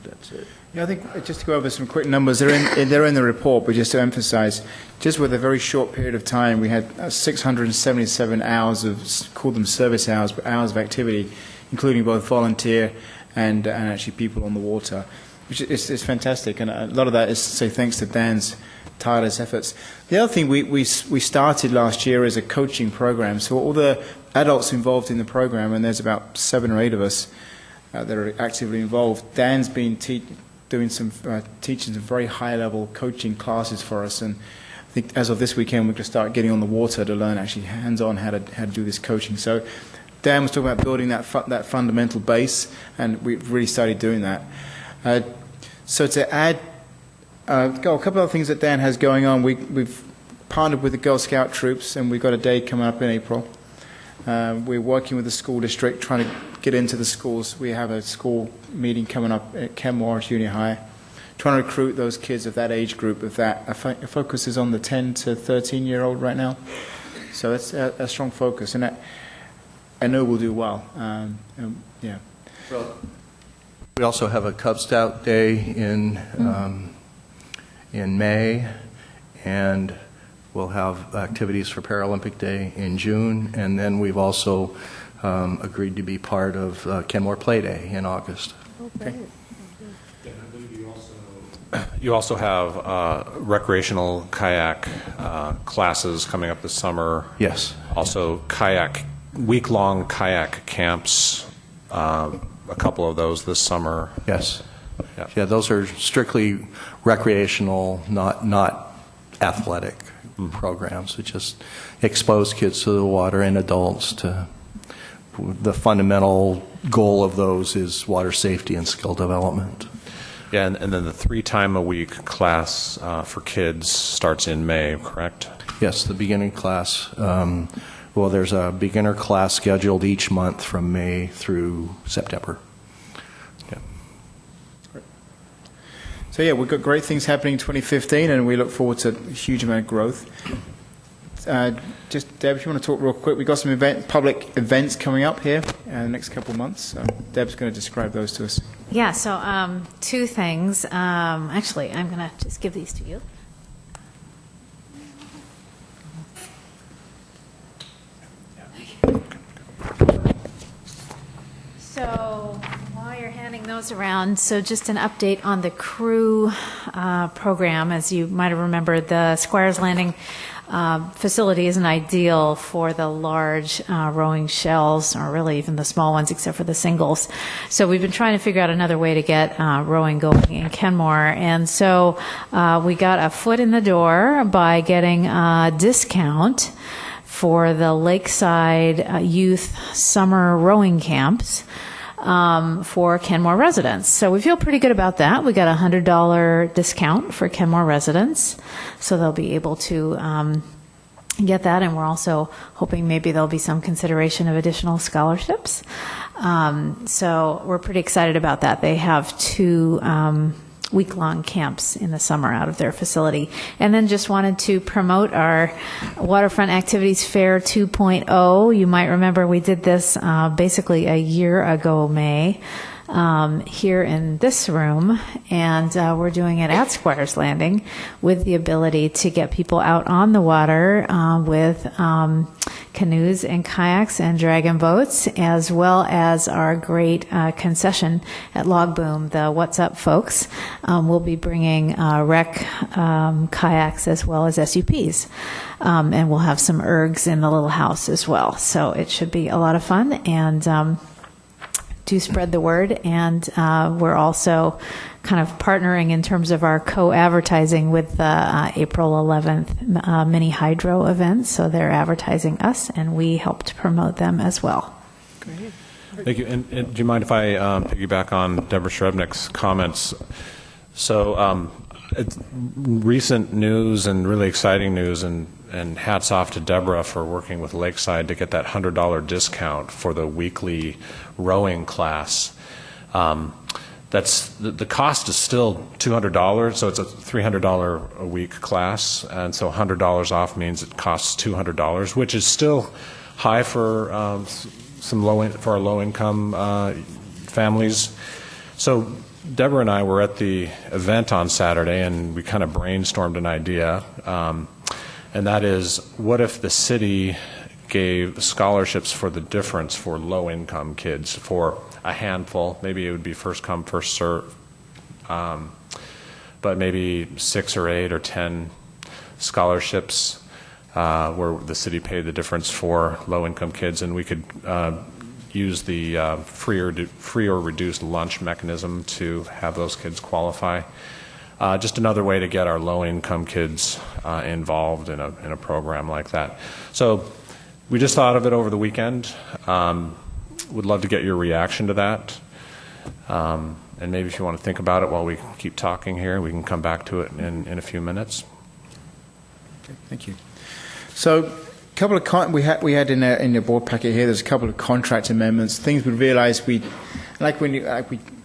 C: That's it.
M: Yeah, I think just to go over some quick numbers, they're in the report, but just to emphasize, just with a very short period of time, we had 677 hours of, call them service hours, but hours of activity, including both volunteer and actually people on the water, which is fantastic. And a lot of that is to say thanks to Dan's tireless efforts. The other thing we started last year is a coaching program. So all the adults involved in the program, and there's about 7 or 8 of us that are actively involved, Dan's been teaching some very high-level coaching classes for us, and I think as of this weekend we're going to start getting on the water to learn actually hands-on how to do this coaching. So Dan was talking about building that fundamental base, and we've really started doing that. So to add a couple of things that Dan has going on, we've partnered with the Girl Scout troops, and we've got a day coming up in April. We're working with the school district, trying to get into the schools. We have a school meeting coming up at Kenmore Junior High, trying to recruit those kids of that age group. Of that, our focus is on the 10 to 13-year-old right now. So that's a strong focus, and I know we'll do well. Yeah.
C: Well, we also have a Cub Scout Day in May, and we'll have activities for Paralympic Day in June, and then we've also agreed to be part of Kenmore Play Day in August.
M: Okay.
K: You also have recreational kayak classes coming up this summer.
C: Yes.
K: Also week-long kayak camps, a couple of those this summer.
C: Yes. Yeah, those are strictly recreational, not athletic programs. We just expose kids to the water and adults to the fundamental goal of those is water safety and skill development.
K: Yeah, and then the 3-time-a-week class for kids starts in May, correct?
C: Yes, the beginning class. Well, there's a beginner class scheduled each month from May through September. Yeah.
M: So yeah, we've got great things happening in 2015, and we look forward to a huge amount of growth. Just Deb, if you want to talk real quick, we've got some public events coming up here in the next couple of months. So Deb's going to describe those to us.
O: Yeah, so 2 things. Actually, I'm going to just give these to you. So while you're handing those around, so just an update on the crew program. As you might have remembered, the Squires Landing facility isn't ideal for the large rowing shells, or really even the small ones, except for the singles. So we've been trying to figure out another way to get rowing going in Kenmore. And so we got a foot in the door by getting a discount for the Lakeside Youth Summer Rowing Camps for Kenmore residents. So we feel pretty good about that. We got a $100 discount for Kenmore residents, so they'll be able to get that, and we're also hoping maybe there'll be some consideration of additional scholarships. So we're pretty excited about that. They have 2 week-long camps in the summer out of their facility. And then just wanted to promote our Waterfront Activities Fair 2.0. You might remember we did this basically a year ago, May, here in this room, and we're doing it at Squires Landing with the ability to get people out on the water with canoes and kayaks and dragon boats, as well as our great concession at Log Boom, the What's Up folks. We'll be bringing rec kayaks as well as SUPs, and we'll have some ergs in the little house as well. So it should be a lot of fun, and do spread the word. And we're also kind of partnering in terms of our co-advertising with the April 11th mini hydro event. So they're advertising us, and we help to promote them as well.
M: Great.
K: Thank you. And do you mind if I piggyback on Deborah Shrebnick's comments? So it's recent news and really exciting news, and hats off to Deborah for working with Lakeside to get that $100 discount for the weekly rowing class. That's the cost is still $200, so it's a $300 a week class, and so $100 off means it costs $200, which is still high for for our low income families. So Deborah and I were at the event on Saturday, and we kind of brainstormed an idea, and that is, what if the city gave scholarships for the difference for low income kids for a handful? Maybe it would be first come, first serve, but maybe 6 or 8 or 10 scholarships where the city paid the difference for low income kids, and we could use the free or reduced lunch mechanism to have those kids qualify. Just another way to get our low income kids involved in a program like that. So we just thought of it over the weekend. Would love to get your reaction to that. And maybe if you want to think about it while we keep talking here, we can come back to it in a few minutes.
M: Okay, thank you. So a couple of we had in the board packet here, there's a couple of contract amendments, things we realized like we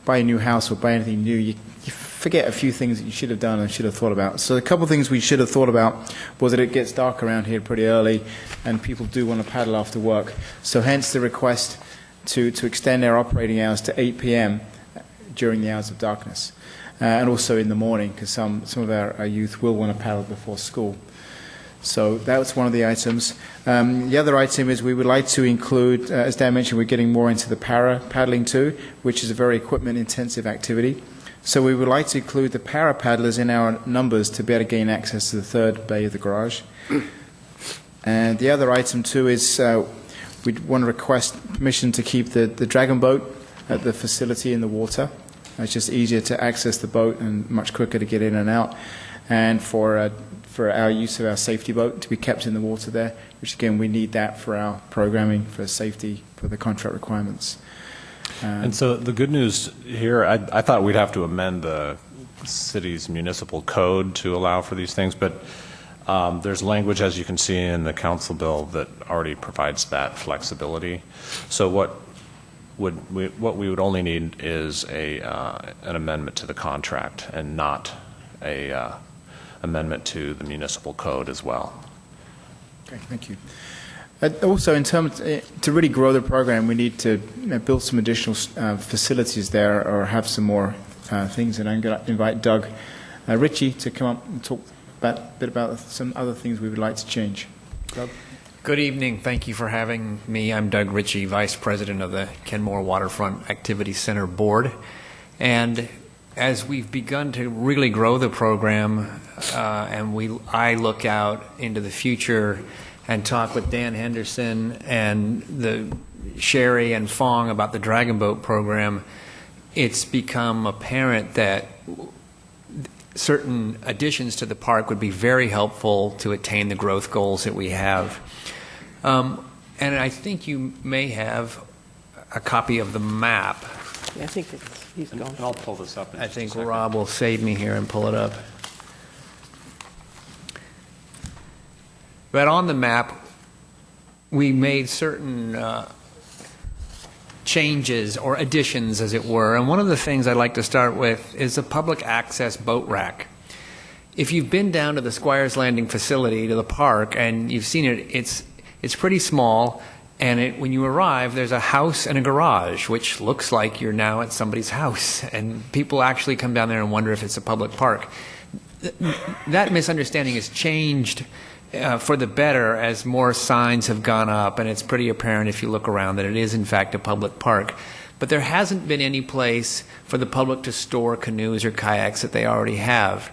M: buy a new house or buy anything new, you forget a few things that you should have done and should have thought about. So a couple of things we should have thought about was that it gets dark around here pretty early, and people do want to paddle after work. So hence the request to extend their operating hours to 8 p.m. during the hours of darkness, and also in the morning, because some of our youth will want to paddle before school. So that's one of the items. The other item is we would like to include, as Dan mentioned, we're getting more into the para paddling too, which is a very equipment-intensive activity. So we would like to include the para paddlers in our numbers to be able to gain access to the third bay of the garage. And the other item too is we'd want to request permission to keep the dragon boat at the facility in the water. It's just easier to access the boat and much quicker to get in and out. And for our use of our safety boat to be kept in the water there, which again, we need that for our programming, for safety, for the contract requirements.
K: And so the good news here, I thought we'd have to amend the city's municipal code to allow for these things, but there's language, as you can see in the council bill, that already provides that flexibility. So what we would only need is an amendment to the contract, and not a amendment to the municipal code as well.
M: Okay, thank you. Also, in terms to really grow the program, we need to build some additional facilities there, or have some more things. And I'm going to invite Doug Ritchie to come up and talk a bit about some other things we would like to change. Doug?
P: Good evening. Thank you for having me. I'm Doug Ritchie, Vice President of the Kenmore Waterfront Activity Center Board. And as we've begun to really grow the program, and I look out into the future and talk with Dan Henderson and the Sherry and Fong about the Dragon Boat program, it's become apparent that certain additions to the park would be very helpful to attain the growth goals that we have. And I think you may have a copy of the map.
H: Yeah, I think he's gone.
K: I'll pull this up.
P: I think Rob will save me here and pull it up. But on the map, we made certain changes or additions, as it were. And one of the things I'd like to start with is a public access boat rack. If you've been down to the Squires Landing facility, to the park, and you've seen it, it's pretty small. And when you arrive, there's a house and a garage, which looks like you're now at somebody's house. And people actually come down there and wonder if it's a public park. That misunderstanding has changed for the better as more signs have gone up, and it's pretty apparent if you look around that it is in fact a public park. But there hasn't been any place for the public to store canoes or kayaks that they already have.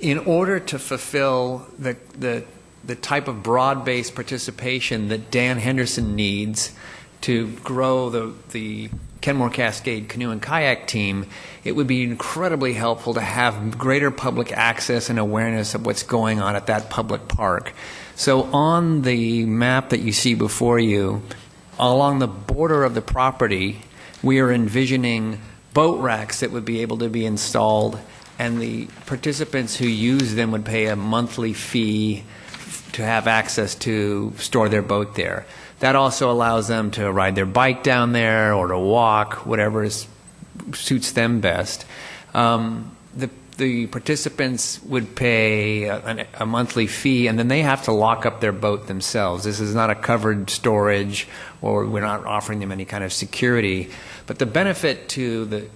P: In order to fulfill the type of broad-based participation that Dan Henderson needs to grow the Kenmore Cascade Canoe and Kayak team, it would be incredibly helpful to have greater public access and awareness of what's going on at that public park. So on the map that you see before you, along the border of the property, we are envisioning boat racks that would be able to be installed, and the participants who use them would pay a monthly fee to have access to store their boat there. That also allows them to ride their bike down there or to walk, whatever suits them best. The participants would pay a monthly fee, and then they have to lock up their boat themselves. This is not a covered storage, or we're not offering them any kind of security. But the benefit to the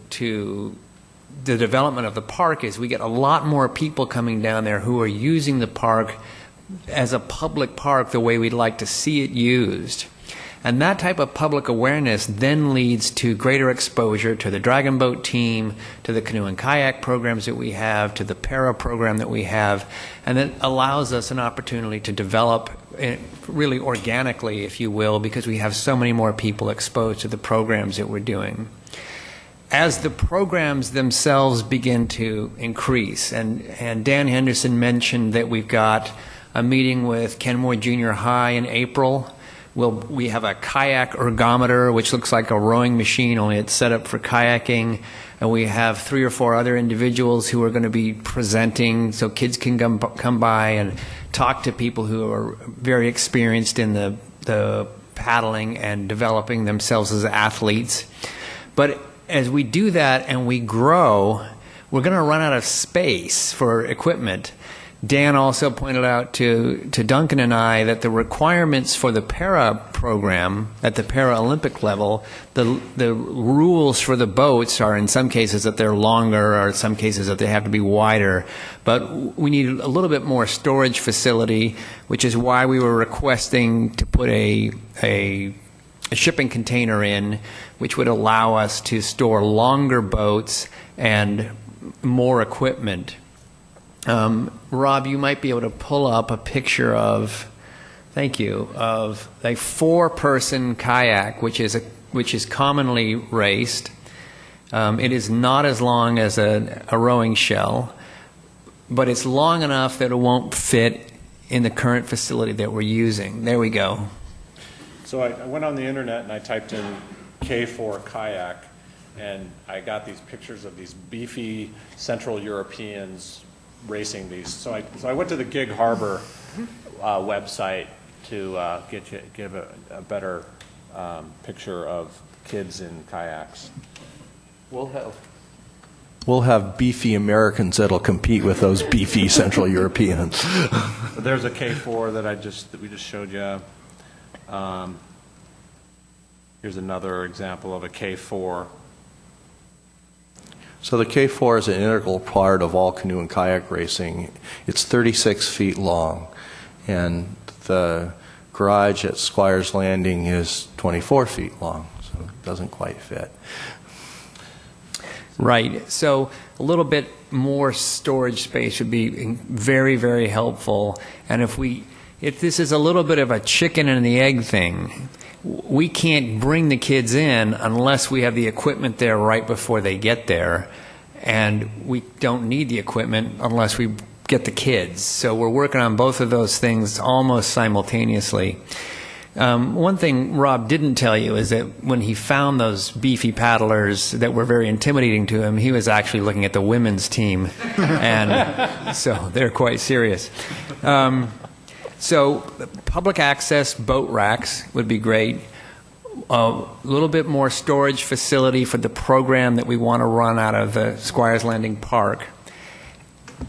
P: development of the park is we get a lot more people coming down there who are using the park as a public park the way we'd like to see it used. And that type of public awareness then leads to greater exposure to the Dragon Boat team, to the canoe and kayak programs that we have, to the para program that we have, and it allows us an opportunity to develop really organically, if you will, because we have so many more people exposed to the programs that we're doing. As the programs themselves begin to increase, and Dan Henderson mentioned that we've got a meeting with Kenmore Junior High in April. We have a kayak ergometer, which looks like a rowing machine, only it's set up for kayaking. And we have 3 or 4 other individuals who are going to be presenting, so kids can come by and talk to people who are very experienced in the paddling and developing themselves as athletes. But as we do that and we grow, we're going to run out of space for equipment. Dan also pointed out to Duncan and I that the requirements for the para program at the Paralympic level, the rules for the boats are in some cases that they're longer, or in some cases that they have to be wider. But we need a little bit more storage facility, which is why we were requesting to put a shipping container in, which would allow us to store longer boats and more equipment. Rob, you might be able to pull up a picture of, thank you, of a 4-person kayak, which is commonly raced. It is not as long as a rowing shell, but it's long enough that it won't fit in the current facility that we're using. There we go.
K: So I went on the internet and I typed in K4 kayak, and I got these pictures of these beefy Central Europeans racing these. So I went to the Gig Harbor website to give a better picture of kids in kayaks.
C: We'll have beefy Americans that'll compete with those beefy Central Europeans.
K: There's a K4 that we just showed you. Here's another example of a K4.
C: So the K4 is an integral part of all canoe and kayak racing. It's 36 feet long, and the garage at Squires Landing is 24 feet long, so it doesn't quite fit.
P: Right. So a little bit more storage space would be very, very helpful. And if this is a little bit of a chicken and the egg thing, we can't bring the kids in unless we have the equipment there right before they get there. And we don't need the equipment unless we get the kids. So we're working on both of those things almost simultaneously. One thing Rob didn't tell you is that when he found those beefy paddlers that were very intimidating to him, he was actually looking at the women's team. And so they're quite serious. So public access boat racks would be great. A little bit more storage facility for the program that we want to run out of the Squires Landing Park.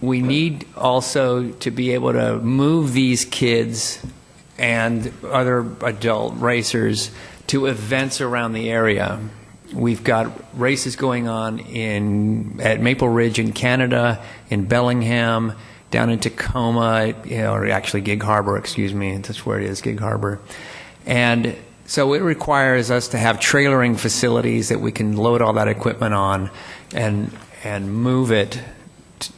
P: We need also to be able to move these kids and other adult racers to events around the area. We've got races going on at Maple Ridge in Canada, in Bellingham, down in Tacoma, or actually Gig Harbor, excuse me. That's where it is, Gig Harbor. And so it requires us to have trailering facilities that we can load all that equipment on and move it,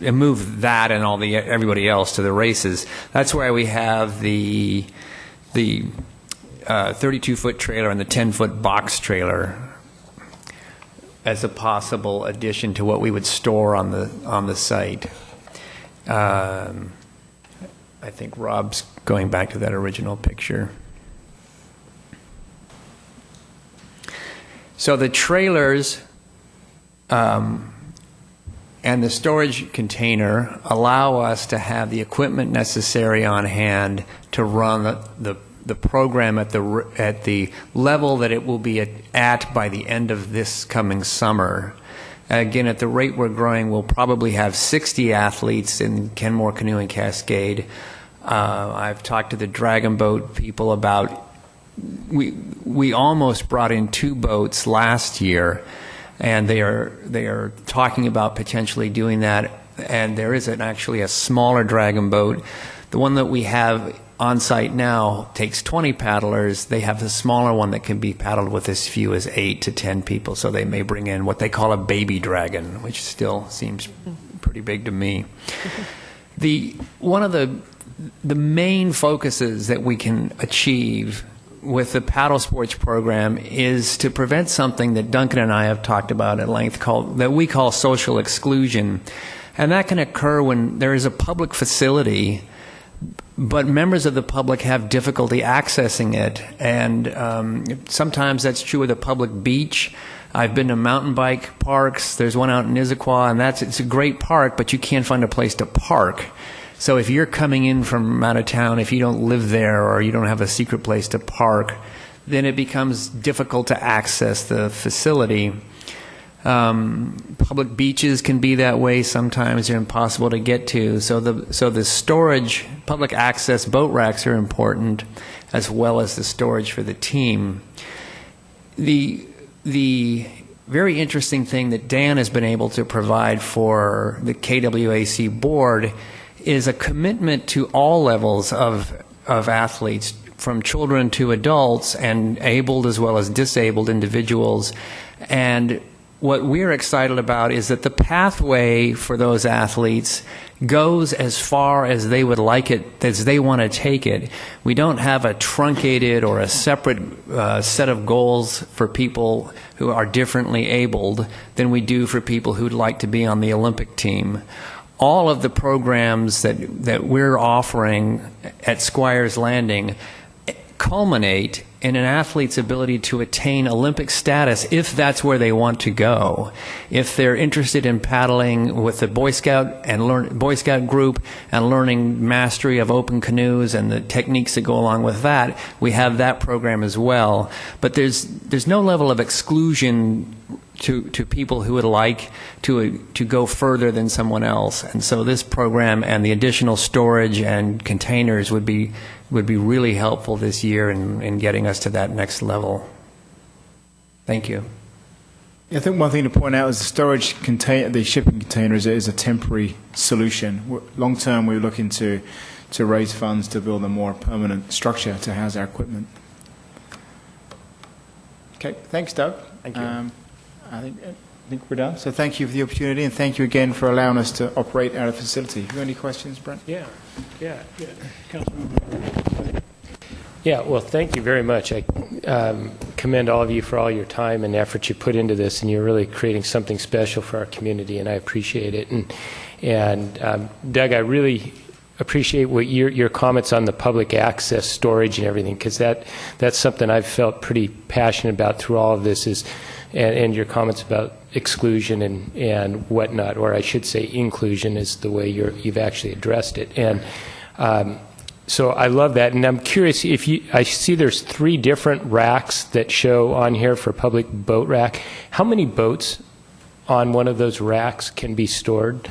P: and move that and everybody else to the races. That's why we have the 32-foot trailer and the 10-foot box trailer as a possible addition to what we would store on the site. I think Rob's going back to that original picture. So the trailers and the storage container allow us to have the equipment necessary on hand to run the program at the level that it will be at by the end of this coming summer. Again, at the rate we're growing, we'll probably have 60 athletes in Kenmore Canoe and Cascade. I've talked to the Dragon Boat people about, we almost brought in 2 boats last year, and they are talking about potentially doing that. And there is actually a smaller Dragon Boat. The one that we have on site now takes 20 paddlers. They have the smaller one that can be paddled with as few as 8 to 10 people. So they may bring in what they call a baby dragon, which still seems pretty big to me. One of the main focuses that we can achieve with the paddle sports program is to prevent something that Duncan and I have talked about at length that we call social exclusion. And that can occur when there is a public facility, but members of the public have difficulty accessing it. And sometimes that's true with a public beach. I've been to mountain bike parks. There's one out in Issaquah, and it's a great park, but you can't find a place to park. So if you're coming in from out of town, if you don't live there or you don't have a secret place to park, then it becomes difficult to access the facility. Public beaches can be that way. Sometimes they're impossible to get to. So the storage, public access boat racks are important, as well as the storage for the team. The very interesting thing that Dan has been able to provide for the KWAC board is a commitment to all levels of athletes, from children to adults, and abled as well as disabled individuals. And what we're excited about is that the pathway for those athletes goes as far as they would like it, as they want to take it. We don't have a truncated or a separate set of goals for people who are differently abled than we do for people who'd like to be on the Olympic team. All of the programs that we're offering at Squires Landing culminate in an athlete's ability to attain Olympic status if that's where they want to go. If they're interested in paddling with the Boy Scout group and learning mastery of open canoes and the techniques that go along with that, we have that program as well. But there's no level of exclusion to people who would like to go further than someone else. And so this program and the additional storage and containers would be really helpful this year in getting us to that next level. Thank you.
M: I think one thing to point out is the shipping containers is a temporary solution. Long term, we're looking to raise funds to build a more permanent structure to house our equipment. Okay, thanks, Doug.
L: Thank you.
M: I think we're done. So thank you for the opportunity, and thank you again for allowing us to operate our facility. Have you got any questions, Brent?
Q: Yeah. Councilman. Yeah, well, thank you very much. I commend all of you for all your time and effort you put into this, and you're really creating something special for our community, and I appreciate it. And Doug, I really appreciate what your comments on the public access storage and everything, because that's something I've felt pretty passionate about through all of this and your comments about exclusion and whatnot, or I should say inclusion is the way you've actually addressed it. And so I love that. And I'm curious, I see there's 3 different racks that show on here for public boat rack. How many boats on one of those racks can be stored?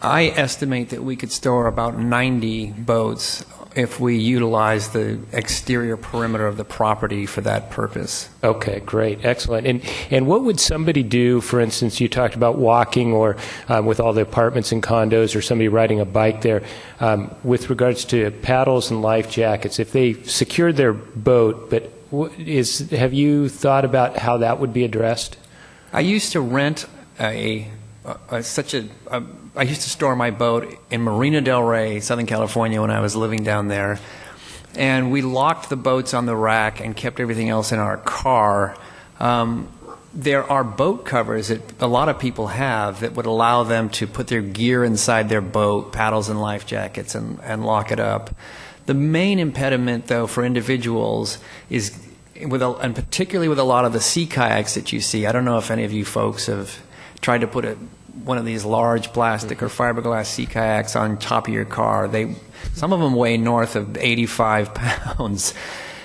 P: I estimate that we could store about 90 boats if we utilize the exterior perimeter of the property for that purpose.
Q: Okay, great, excellent. And what would somebody do, for instance, you talked about walking or with all the apartments and condos, or somebody riding a bike there, with regards to paddles and life jackets, if they secured their boat, but have you thought about how that would be addressed?
P: I used to rent I used to store my boat in Marina del Rey, Southern California, when I was living down there. And we locked the boats on the rack and kept everything else in our car. There are boat covers that a lot of people have that would allow them to put their gear inside their boat, paddles and life jackets, and lock it up. The main impediment, though, for individuals is and particularly with a lot of the sea kayaks that you see. I don't know if any of you folks have tried to put one of these large plastic or fiberglass sea kayaks on top of your car. Some of them weigh north of 85 pounds.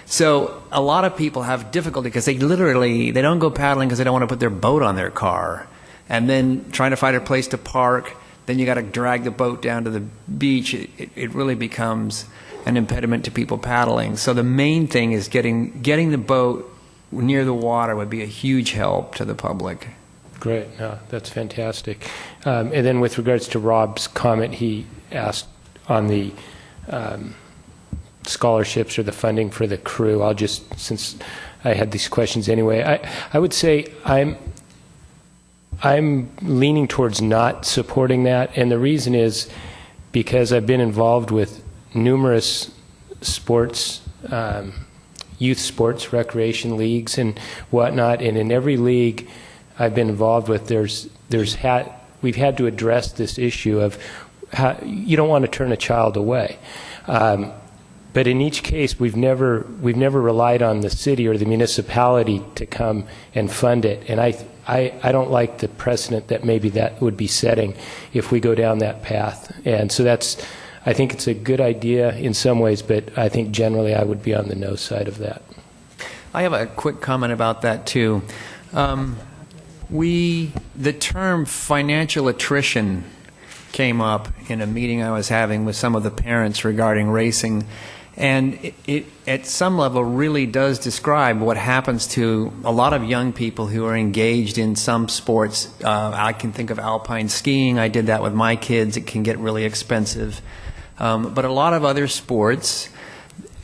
P: So a lot of people have difficulty because they don't go paddling because they don't want to put their boat on their car. And then trying to find a place to park, then you got to drag the boat down to the beach. It really becomes an impediment to people paddling. So the main thing is getting the boat near the water would be a huge help to the public.
Q: Great. No, that's fantastic. And then with regards to Rob's comment, he asked on the scholarships or the funding for the crew. I'll just, since I had these questions anyway, I would say I'm leaning towards not supporting that, and the reason is because I've been involved with numerous sports, youth sports, recreation leagues and whatnot, and in every league I've been involved with, we've had to address this issue of how you don't want to turn a child away. But in each case, we've never relied on the city or the municipality to come and fund it, and I don't like the precedent that maybe that would be setting if we go down that path. And so I think it's a good idea in some ways, but I think generally I would be on the no side of that.
P: I have a quick comment about that too. The term financial attrition came up in a meeting I was having with some of the parents regarding racing, and it at some level really does describe what happens to a lot of young people who are engaged in some sports. I can think of alpine skiing. I did that with my kids. It can get really expensive. But a lot of other sports,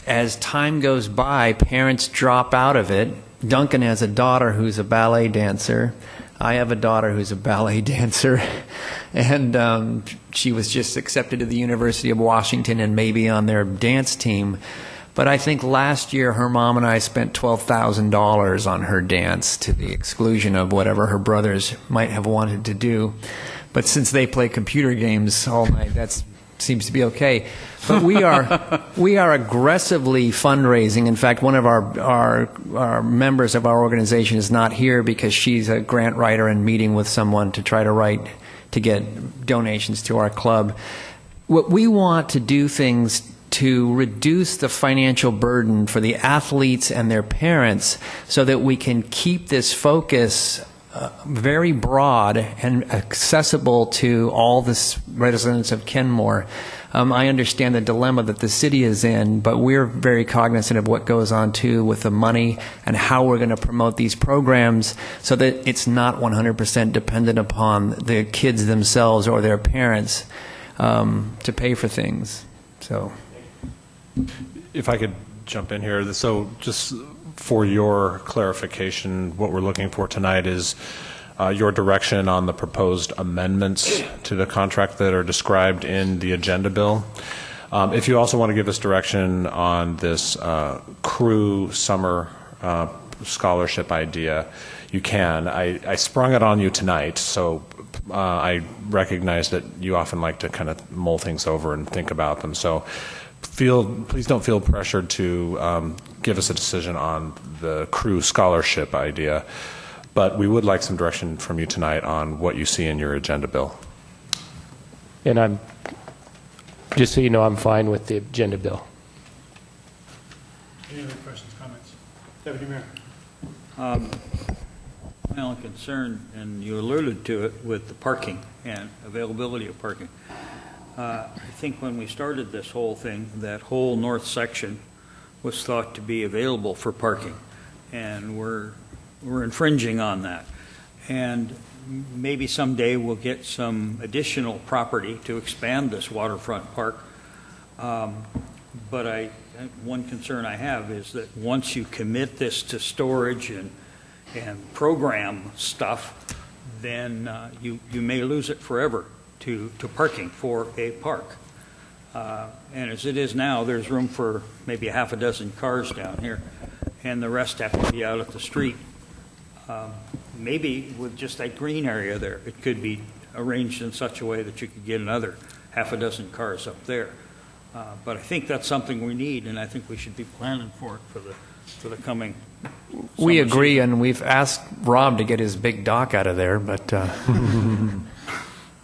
P: as time goes by, parents drop out of it. Duncan has a daughter who's a ballet dancer. I have a daughter who's a ballet dancer, and she was just accepted to the University of Washington and maybe on their dance team. But I think last year her mom and I spent $12,000 on her dance to the exclusion of whatever her brothers might have wanted to do. But since they play computer games all night, that seems to be okay. But we are aggressively fundraising. In fact, one of our members of our organization is not here because she's a grant writer and meeting with someone to try to get donations to our club. What we want to do things to reduce the financial burden for the athletes and their parents so that we can keep this focus very broad and accessible to all the residents of Kenmore. I understand the dilemma that the city is in, but we're very cognizant of what goes on too with the money and how we're going to promote these programs so that it's not 100% dependent upon the kids themselves or their parents to pay for things. So,
K: if I could jump in here, so just for your clarification, what we're looking for tonight is your direction on the proposed amendments to the contract that are described in the agenda bill. If you also want to give us direction on this crew summer scholarship idea, you can. I sprung it on you tonight, so I recognize that you often like to kind of mull things over and think about them. So please don't feel pressured to give us a decision on the crew scholarship idea. But we would like some direction from you tonight on what you see in your agenda bill.
Q: And just so you know, I'm fine with the agenda bill.
A: Any other questions, comments? Deputy Mayor.
R: My only concern, and you alluded to it, with the parking and availability of parking. I think when we started this whole thing, that whole north section was thought to be available for parking, and we're infringing on that. And maybe someday we'll get some additional property to expand this waterfront park. But one concern I have is that once you commit this to storage and program stuff, then you may lose it forever to parking for a park. And as it is now, there's room for maybe a half a dozen cars down here, and the rest have to be out at the street. Maybe with just that green area there, it could be arranged in such a way that you could get another half a dozen cars up there. But I think that's something we need, and I think we should be planning for it for the coming.
P: We
R: summer
P: agree,
R: season.
P: and we've asked Rob to get his big dock out of there, but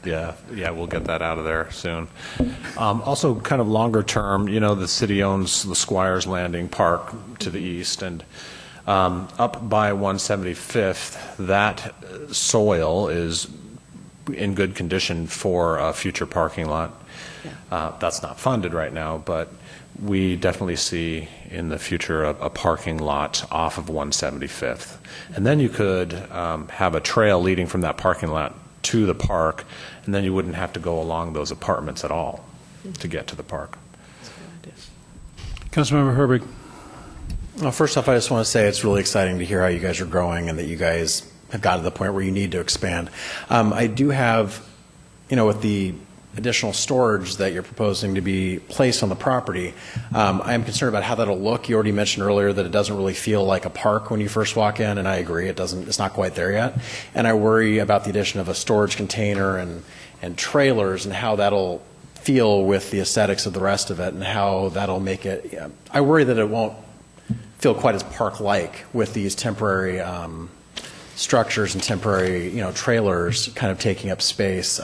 K: Yeah, we'll get that out of there soon. Also, kind of longer term, the city owns the Squires Landing Park to the east, and up by 175th, that soil is in good condition for a future parking lot. That's not funded right now, but we definitely see in the future a parking lot off of 175th. And then you could have a trail leading from that parking lot to the park, and then you wouldn't have to go along those apartments at all to get to the park.
A: Councilmember Herbig.
J: Well, first off, I just want to say it's really exciting to hear how you guys are growing and that you guys have gotten to the point where you need to expand. I do have, with the additional storage that you're proposing to be placed on the property, I am concerned about how that'll look. You already mentioned earlier that it doesn't really feel like a park when you first walk in, and I agree, it's not quite there yet. And I worry about the addition of a storage container and trailers and how that'll feel with the aesthetics of the rest of it and how that'll make it. I worry that it won't feel quite as park-like with these temporary structures and temporary, trailers kind of taking up space.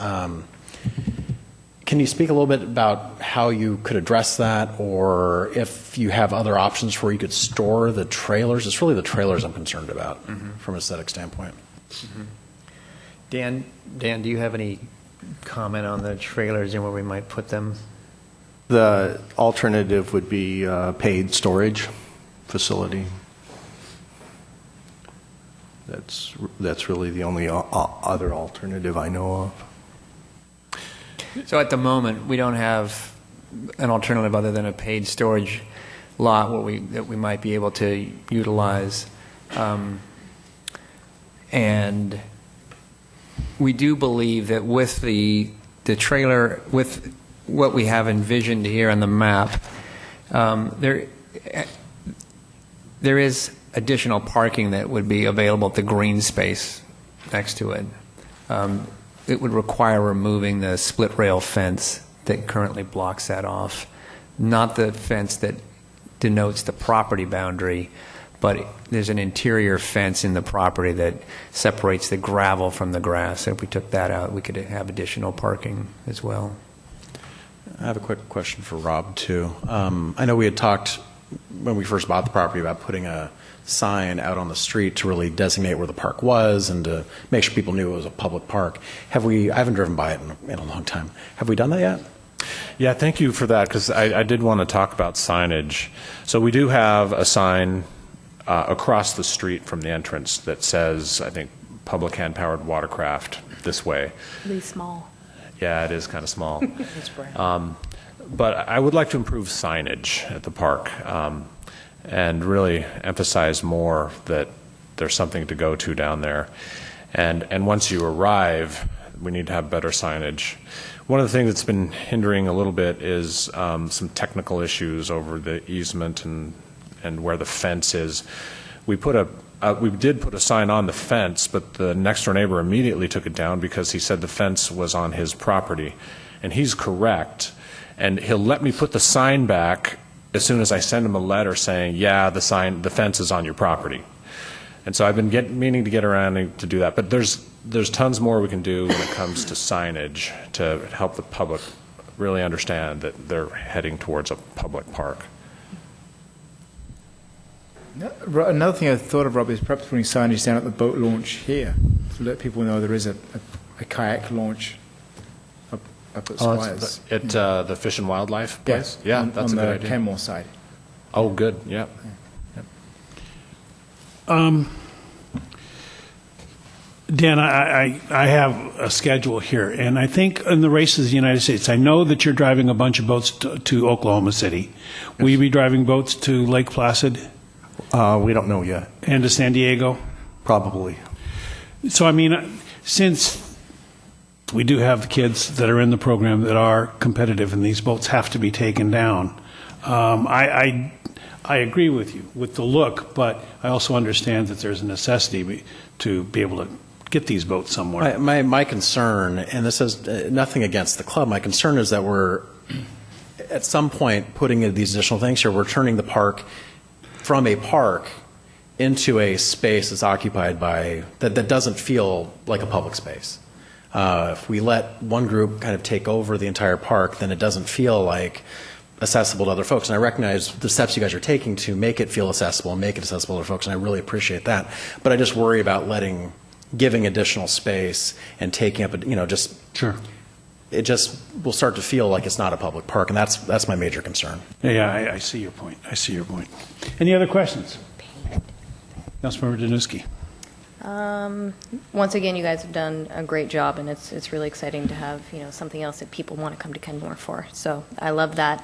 J: Can you speak a little bit about how you could address that, or if you have other options where you could store the trailers? It's really the trailers I'm concerned about from an aesthetic standpoint.
P: Dan, do you have any comment on the trailers and where we might put them?
C: The alternative would be a paid storage facility. That's really the only other alternative I know of.
P: So at the moment, we don't have an alternative other than a paid storage lot that we might be able to utilize. And we do believe that with the trailer, with what we have envisioned here on the map, there is additional parking that would be available at the green space next to it. It would require removing the split rail fence that currently blocks that off. Not the fence that denotes the property boundary, but there's an interior fence in the property that separates the gravel from the grass. If we took that out, we could have additional parking as well.
J: I have a quick question for Rob, too. I know we had talked when we first bought the property about putting a sign out on the street to really designate where the park was and to make sure people knew it was a public park. I haven't driven by it in a long time. Have we done that yet?
K: Yeah, thank you for that, because I did want to talk about signage. So we do have a sign across the street from the entrance that says, I think, public hand-powered watercraft this way.
O: Really small.
K: Yeah, it is kind of small.
O: It's brown.
K: But I would like to improve signage at the park and really emphasize more that there's something to go to down there. And once you arrive, we need to have better signage. One of the things that's been hindering a little bit is some technical issues over the easement and where the fence is. We did put a sign on the fence, but the next door neighbor immediately took it down because he said the fence was on his property. And he's correct. And he'll let me put the sign back as soon as I send him a letter saying, yeah, the fence is on your property. And so I've been meaning to get around to do that. But there's tons more we can do when it comes to signage to help the public really understand that they're heading towards a public park.
M: Another thing I thought of, Rob, is perhaps putting signage down at the boat launch here to let people know there is a kayak launch up at Squires.
K: At the Fish and Wildlife place?
M: Yeah,
K: that's
M: on
K: a good
M: the
K: idea.
M: Kenmore side.
K: Oh, good, yeah.
A: Dan, I have a schedule here, and I think in the races of the United States, I know that you're driving a bunch of boats to Oklahoma City. Will you be driving boats to Lake Placid?
C: We don't know yet.
A: And to San Diego?
C: Probably.
A: So, I mean, since we do have the kids that are in the program that are competitive and these boats have to be taken down, I agree with you with the look, but I also understand that there's a necessity to be able to get these boats somewhere.
J: My concern, and this is nothing against the club, my concern is that we're at some point putting in these additional things here, we're turning the park from a park into a space that's occupied by, that doesn't feel like a public space. If we let one group kind of take over the entire park, then it doesn't feel like accessible to other folks. And I recognize the steps you guys are taking to make it feel accessible and make it accessible to other folks, and I really appreciate that. But I just worry about giving additional space and taking up, just...
A: Sure.
J: It just will start to feel like it's not a public park, and that's my major concern.
A: Yeah, I see your point. I see your point. Any other questions? Councilmember Danuski.
S: Once again, you guys have done a great job, and it's really exciting to have something else that people want to come to Kenmore for. So I love that.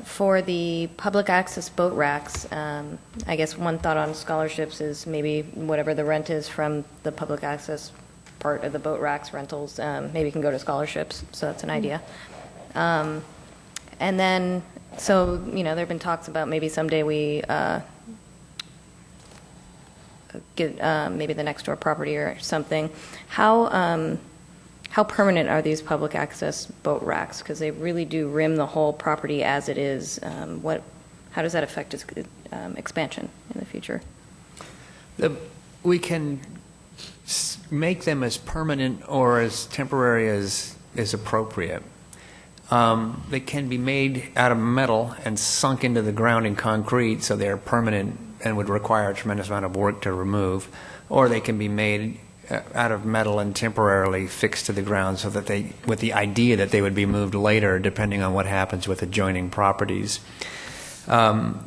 S: For the public access boat racks, I guess one thought on scholarships is maybe whatever the rent is from the public access part of the boat racks rentals, maybe can go to scholarships. So that's an idea. And then, so there have been talks about maybe someday we get maybe the next door property or something. How permanent are these public access boat racks? Because they really do rim the whole property as it is. How does that affect its expansion in the future?
P: We can make them as permanent or as temporary as is appropriate. They can be made out of metal and sunk into the ground in concrete, so they're permanent and would require a tremendous amount of work to remove, or they can be made out of metal and temporarily fixed to the ground so that with the idea that they would be moved later depending on what happens with adjoining properties. The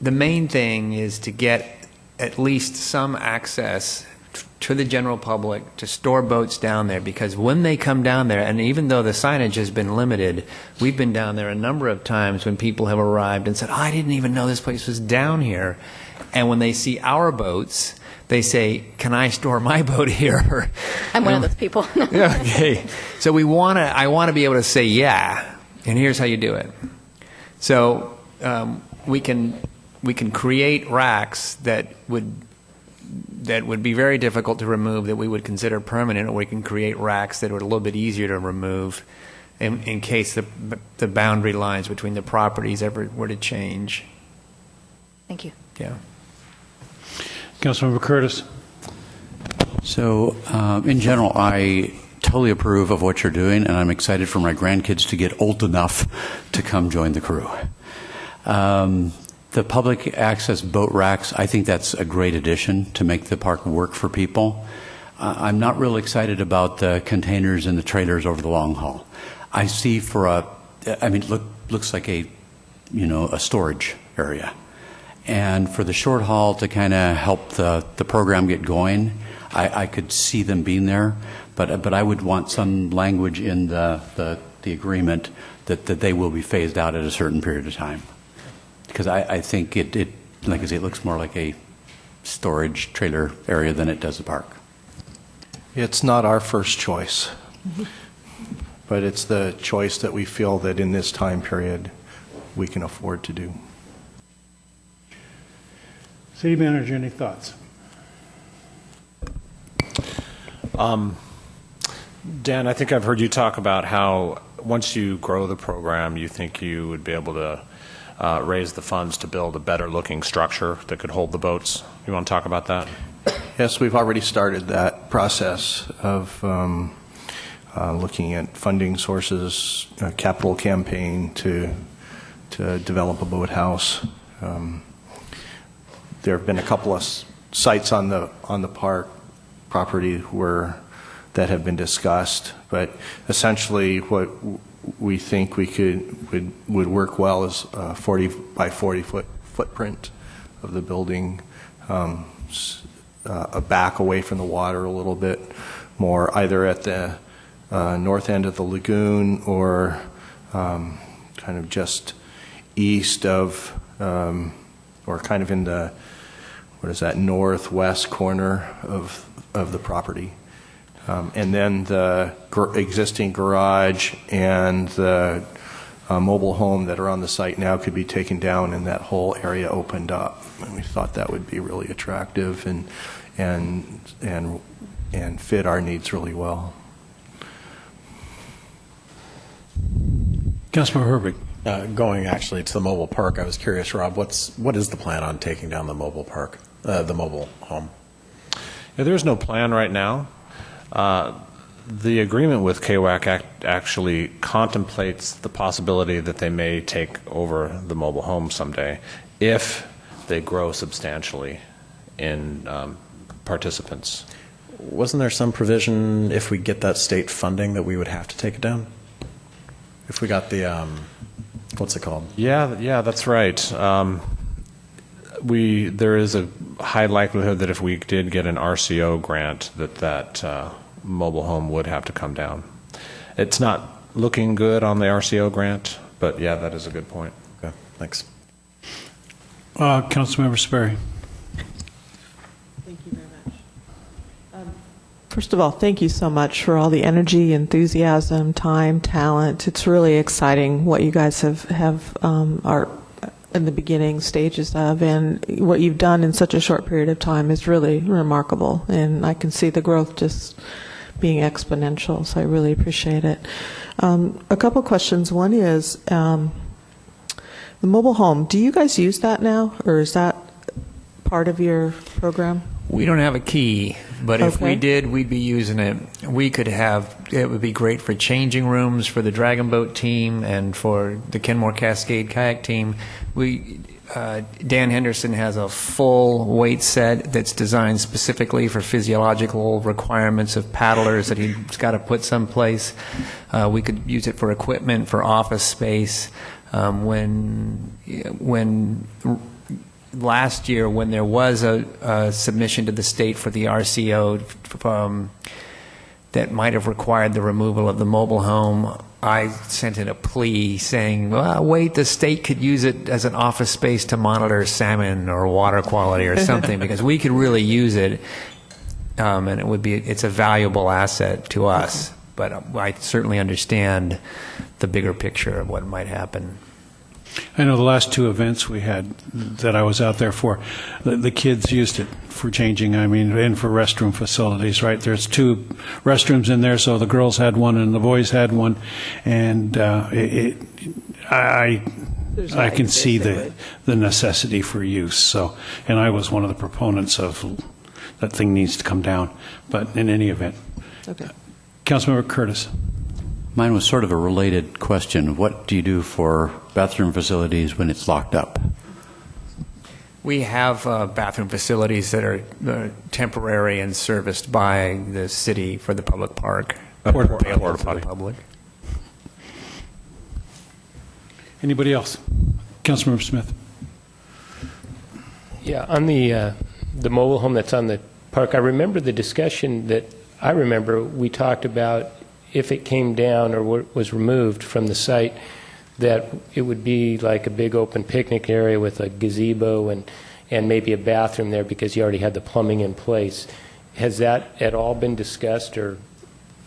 P: main thing is to get at least some access to the general public to store boats down there, because when they come down there, and even though the signage has been limited, we've been down there a number of times when people have arrived and said, I didn't even know this place was down here. And when they see our boats, they say, can I store my boat here?
S: I'm one of those people.
P: Okay. So I want to be able to say, yeah, and here's how you do it. So we can create racks that would be very difficult to remove, that we would consider permanent, or we can create racks that are a little bit easier to remove in case the boundary lines between the properties ever were to change.
S: Thank you.
P: Yeah.
A: Councilmember Curtis.
T: So, in general, I totally approve of what you're doing, and I'm excited for my grandkids to get old enough to come join the crew. The public access boat racks, I think that's a great addition to make the park work for people. I'm not real excited about the containers and the trailers over the long haul. I see looks like a storage area. And for the short haul to kind of help the program get going, I could see them being there, but I would want some language in the agreement that they will be phased out at a certain period of time. Because I think it, like I say, it looks more like a storage trailer area than it does the park.
C: It's not our first choice, but it's the choice that we feel that in this time period we can afford to do.
A: City Manager, any thoughts?
K: Dan, I think I've heard you talk about how once you grow the program, you think you would be able to raise the funds to build a better looking structure that could hold the boats. You want to talk about that?
C: Yes, we've already started that process of looking at funding sources, a capital campaign to develop a boathouse. There have been a couple of sites on the park property that have been discussed, but essentially what we think would work well is a 40 by 40 foot footprint of the building, a back away from the water a little bit more, either at the north end of the lagoon or kind of just east of, or kind of in the, northwest corner of the property. And then the existing garage and the mobile home that are on the site now could be taken down and that whole area opened up. And we thought that would be really attractive and fit our needs really well.
A: Councilmember Herbig.
J: Going actually to the mobile park, I was curious, Rob, what is the plan on taking down the mobile park, the mobile home?
K: Yeah, there's no plan right now. The agreement with KWAC actually contemplates the possibility that they may take over the mobile home someday if they grow substantially in participants.
J: Wasn't there some provision if we get that state funding that we would have to take it down? If we got the, what's it called?
K: Yeah, that's right. There is a high likelihood that if we did get an RCO grant, that mobile home would have to come down. It's not looking good on the RCO grant, but yeah, that is a good point.
J: Okay, thanks.
A: Councilmember Sperry.
E: Thank you very much. First of all, thank you so much for all the energy, enthusiasm, time, talent. It's really exciting what you guys are in the beginning stages of, and what you've done in such a short period of time is really remarkable, and I can see the growth just being exponential, so I really appreciate it. A couple questions. One is the mobile home. Do you guys use that now, or is that part of your program?
P: We don't have a key, but if we
E: Okay.
P: did, we'd be using it. It would be great for changing rooms for the Dragon Boat team and for the Kenmore Cascade kayak team. Dan Henderson has a full weight set that's designed specifically for physiological requirements of paddlers that he's got to put someplace. We could use it for equipment, for office space. Last year, when there was a submission to the state for the RCO that might have required the removal of the mobile home, I sent in a plea saying, well, wait, the state could use it as an office space to monitor salmon or water quality or something, because we could really use it, and it's a valuable asset to us. But I certainly understand the bigger picture of what might happen.
A: I know the last two events we had that I was out there for, the kids used it for changing, and for restroom facilities, right? There's two restrooms in there, so the girls had one and the boys had one, and I can see the necessity for use. So, and I was one of the proponents of that thing needs to come down, but in any event.
E: Okay.
A: Councilmember Curtis.
T: Mine was sort of a related question. What do you do for bathroom facilities when it's locked up?
P: We have bathroom facilities that are temporary and serviced by the city for the public park.
A: Porta
P: potty. Public.
A: Anybody else? Councilmember Smith.
Q: Yeah, on the mobile home that's on the park, I remember the discussion that we talked about if it came down or was removed from the site, that it would be like a big open picnic area with a gazebo and maybe a bathroom there because you already had the plumbing in place. Has that at all been discussed or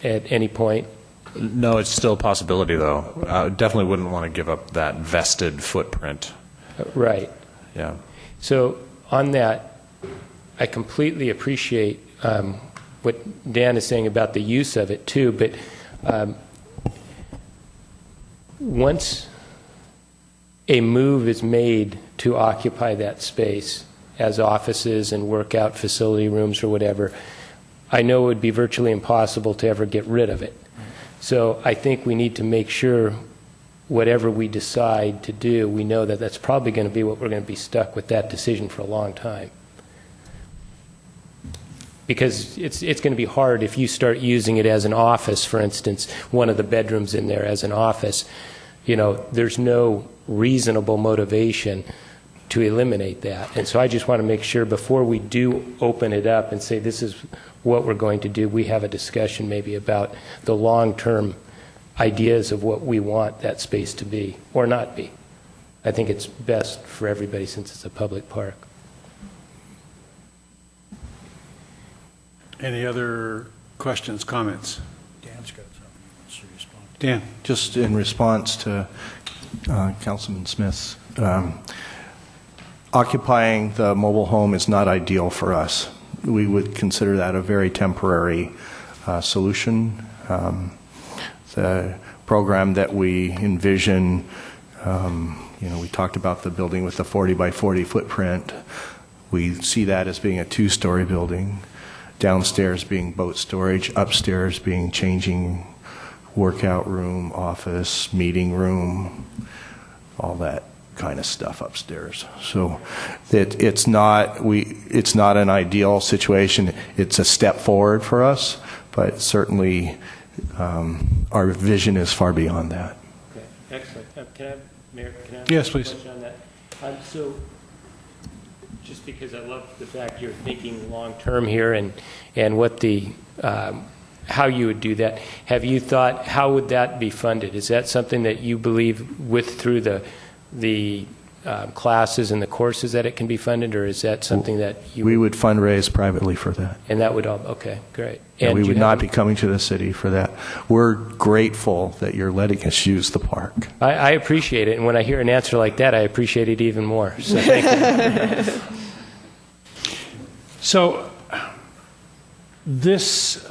Q: at any point?
K: No, it's still a possibility, though. I definitely wouldn't want to give up that vested footprint.
Q: Right.
K: Yeah.
Q: So on that, I completely appreciate what Dan is saying about the use of it too, but once a move is made to occupy that space as offices and workout facility rooms or whatever, I know it would be virtually impossible to ever get rid of it. So I think we need to make sure whatever we decide to do, we know that that's probably going to be what we're going to be stuck with that decision for a long time. Because it's going to be hard if you start using it as an office, for instance, one of the bedrooms in there as an office. There's no reasonable motivation to eliminate that. And so I just want to make sure before we do open it up and say this is what we're going to do, we have a discussion maybe about the long-term ideas of what we want that space to be or not be. I think it's best for everybody since it's a public park.
A: Any other questions, comments?
R: Dan's got something he wants to respond to.
A: Dan.
C: Just in response to Councilman Smith's, occupying the mobile home is not ideal for us. We would consider that a very temporary solution. The program that we envision. We talked about the building with the 40 by 40 footprint. We see that as being a two-story building, downstairs being boat storage, upstairs being changing workout room, office, meeting room, all that kind of stuff upstairs. So it's not an ideal situation. It's a step forward for us, but certainly our vision is far beyond that.
Q: Okay, excellent. Mayor, can I have
A: Yes,
Q: a
A: please.
Q: question on that? So, just because I love the fact you're thinking long-term here and what the, how you would do that, have you thought, how would that be funded? Is that something that you believe through the classes and the courses that it can be funded, or is that something that you...
C: We would fundraise privately for that.
Q: And that would all, okay, great.
C: And we would not be coming to the city for that. We're grateful that you're letting us use the park.
Q: I appreciate it, and when I hear an answer like that, I appreciate it even more. So thank you.
A: So this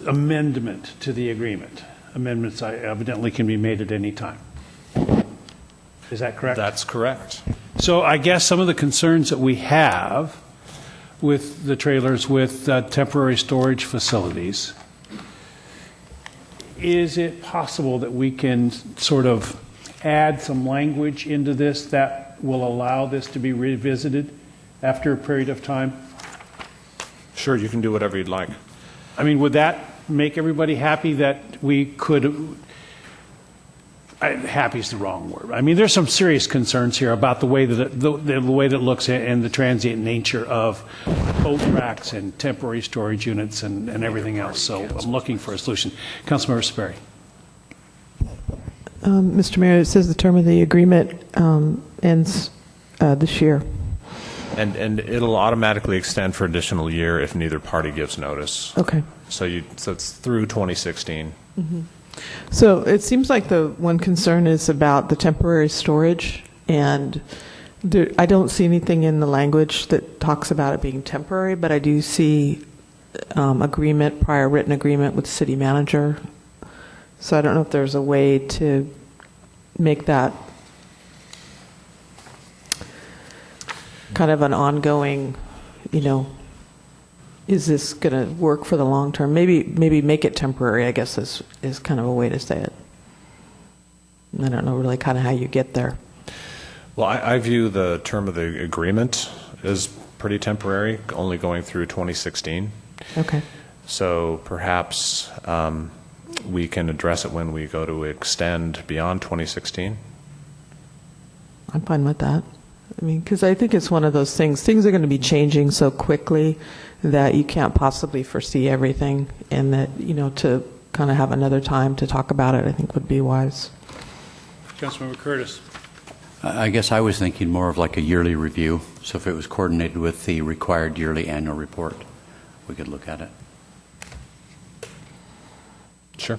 A: amendment to the agreement, amendments evidently can be made at any time. Is that correct?
K: That's correct.
A: So I guess some of the concerns that we have with the trailers with temporary storage facilities, is it possible that we can sort of add some language into this that will allow this to be revisited after a period of time?
K: Sure, you can do whatever you'd like.
A: I mean, would that make everybody happy that we could... happy is the wrong word. I mean, there's some serious concerns here about the way that the way that it looks and the transient nature of boat racks and temporary storage units and everything else. So I'm looking for a solution. Councilmember Sperry.
E: Mr. Mayor, it says the term of the agreement ends this year.
K: And it'll automatically extend for additional year if neither party gives notice.
E: Okay.
K: So it's through 2016.
E: Mm-hmm. So it seems like the one concern is about the temporary storage, and I don't see anything in the language that talks about it being temporary, but I do see prior written agreement with the city manager. So I don't know if there's a way to make that kind of an ongoing, is this going to work for the long term? Maybe make it temporary, I guess, is kind of a way to say it. I don't know really kind of how you get there.
K: Well, I view the term of the agreement as pretty temporary, only going through 2016.
E: Okay.
K: So perhaps we can address it when we go to extend beyond 2016.
E: I'm fine with that. I mean, because I think it's one of those things. Things are going to be changing so quickly that you can't possibly foresee everything, and that, to kind of have another time to talk about it, I think would be wise.
A: Councilmember Curtis.
T: I guess I was thinking more of like a yearly review. So if it was coordinated with the required yearly annual report, we could look at it.
K: Sure.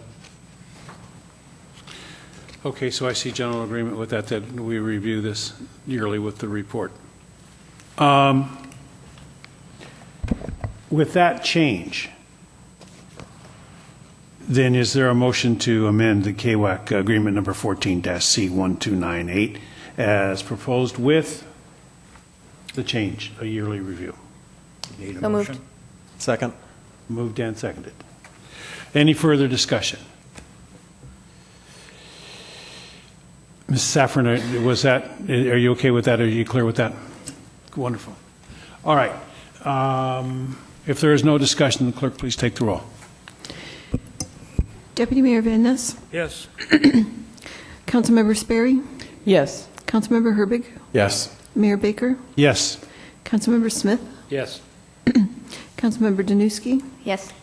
A: Okay, so I see general agreement with that we review this yearly with the report. With that change, then is there a motion to amend the KWAC agreement number 14-C1298 as proposed with the change, a yearly review? Need a
S: So
A: motion?
S: moved.
J: Second.
A: Moved and seconded. Any further discussion? Ms. Saffron, are you okay with that? Are you clear with that? Wonderful. All right. If there is no discussion, the clerk please take the roll.
B: Deputy Mayor Van Ness?
R: Yes.
B: Councilmember Sperry?
E: Yes.
B: Councilmember Herbig?
J: Yes.
B: Mayor Baker?
A: Yes.
B: Councilmember Smith?
Q: Yes.
B: Councilmember Danuski?
S: Yes.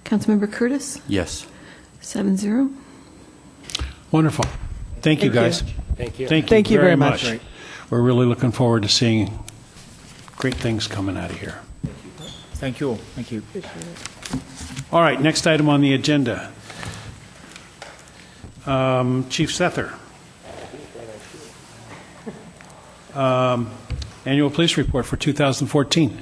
B: Councilmember Curtis?
T: Yes.
B: 7-0.
A: Wonderful. Thank you, guys.
Q: Thank you.
A: Thank you very much.
E: much.
A: We're really looking forward to seeing great things coming out of here.
M: Thank you all. Thank you.
A: All right, next item on the agenda. Chief Sether. Annual police report for 2014.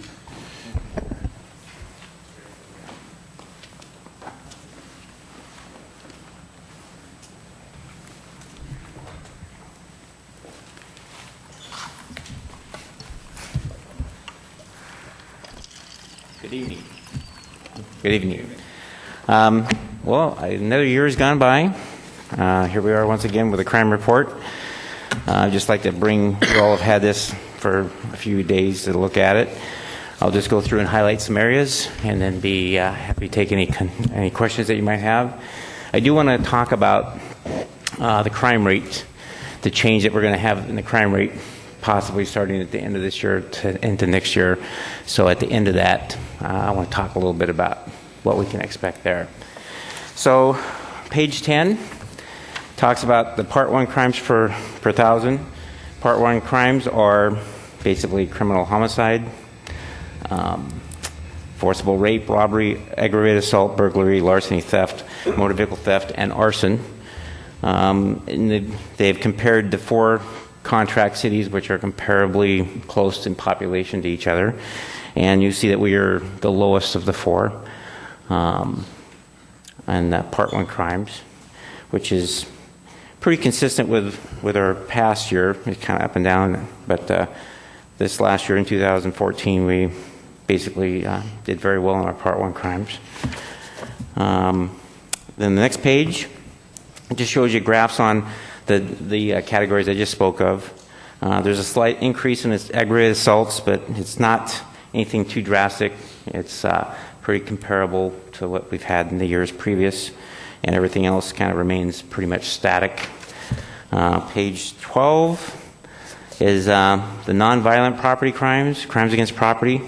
U: Good evening. Good evening. Well, another year has gone by. Here we are once again with a crime report. I'd just like to bring, you all have had this for a few days to look at it. I'll just go through and highlight some areas and then be happy to take any questions that you might have. I do want to talk about the crime rate, the change that we're going to have in the crime rate, possibly starting at the end of this year into next year. So at the end of that, I want to talk a little bit about what we can expect there. So page 10 talks about the Part 1 crimes per 1,000. Part 1 crimes are basically criminal homicide, forcible rape, robbery, aggravated assault, burglary, larceny, theft, motor vehicle theft, and arson. They've compared the 4 contract cities, which are comparably close in population to each other, and you see that we are the lowest of the 4 and Part 1 crimes, which is pretty consistent with our past year. It's kind of up and down, but this last year in 2014, we basically did very well in our Part 1 crimes. Then the next page, it just shows you graphs on the categories I just spoke of. There's a slight increase in its aggravated assaults, but it's not anything too drastic. It's pretty comparable to what we've had in the years previous, and everything else kind of remains pretty much static. Page 12 is the nonviolent property crimes, crimes against property,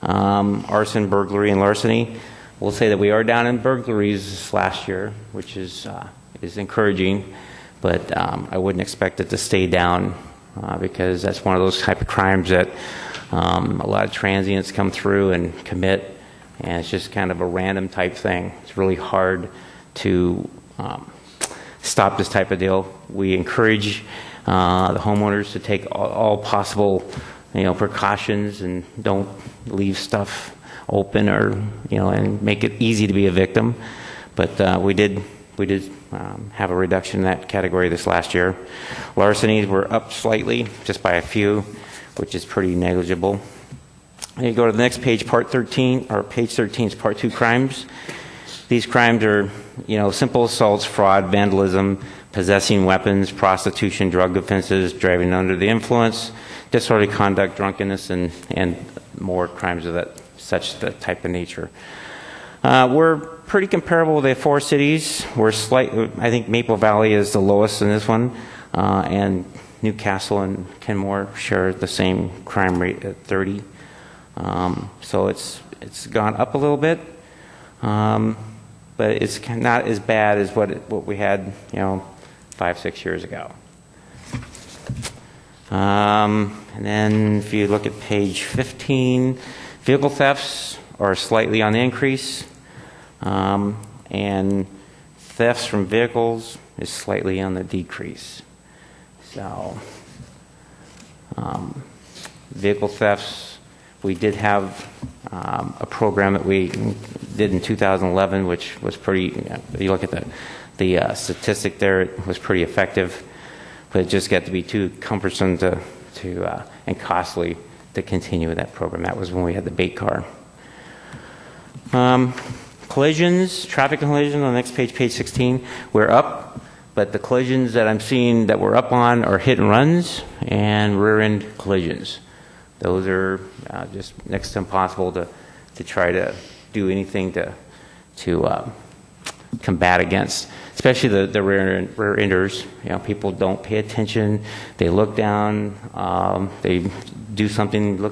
U: arson, burglary, and larceny. We'll say that we are down in burglaries this last year, which is encouraging, but I wouldn't expect it to stay down because that's one of those type of crimes that a lot of transients come through and commit, and it's just kind of a random type thing. It's really hard to stop this type of deal. We encourage the homeowners to take all possible precautions and don't leave stuff open or and make it easy to be a victim. But we did have a reduction in that category this last year. Larcenies were up slightly, just by a few, which is pretty negligible. And you go to the next page, Part 13, or page 13 is Part 2 crimes. These crimes are, simple assaults, fraud, vandalism, possessing weapons, prostitution, drug offenses, driving under the influence, disorderly conduct, drunkenness, and more crimes of such type of nature. We're pretty comparable with the 4 cities. I think Maple Valley is the lowest in this one, and Newcastle and Kenmore share the same crime rate at 30. So it's gone up a little bit, but it's not as bad as what we had 5-6 years ago. And then if you look at page 15, vehicle thefts are slightly on the increase, and thefts from vehicles is slightly on the decrease. So vehicle thefts, we did have a program that we did in 2011, which was pretty, you look at the statistic there, it was pretty effective, but it just got to be too cumbersome and costly to continue with that program. That was when we had the bait car. Collisions, traffic collisions on the next page, page 16, we're up, but the collisions that I'm seeing that we're up on are hit and runs and rear end collisions. Those are just next to impossible to try to do anything to combat against, especially the rear enders. People don't pay attention. They look down. They do something,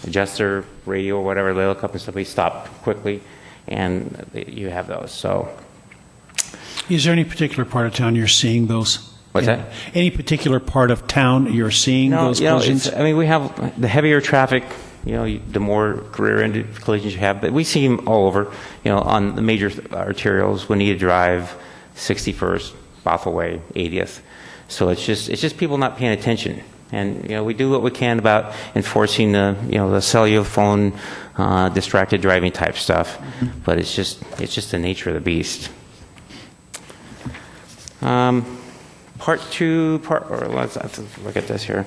U: adjust their radio or whatever. They look up and somebody stop quickly, and you have those. So,
A: is there any particular part of town you're seeing those?
U: What's that?
A: Any particular part of town you're seeing those collisions?
U: We have the heavier traffic. The more rear-ended collisions you have, but we see them all over. On the major arterials, Juanita Drive, 61st, Bothell Way, 80th. So it's just people not paying attention, and we do what we can about enforcing the cellular phone, distracted driving type stuff, but it's just the nature of the beast. Part 2, let's look at this here.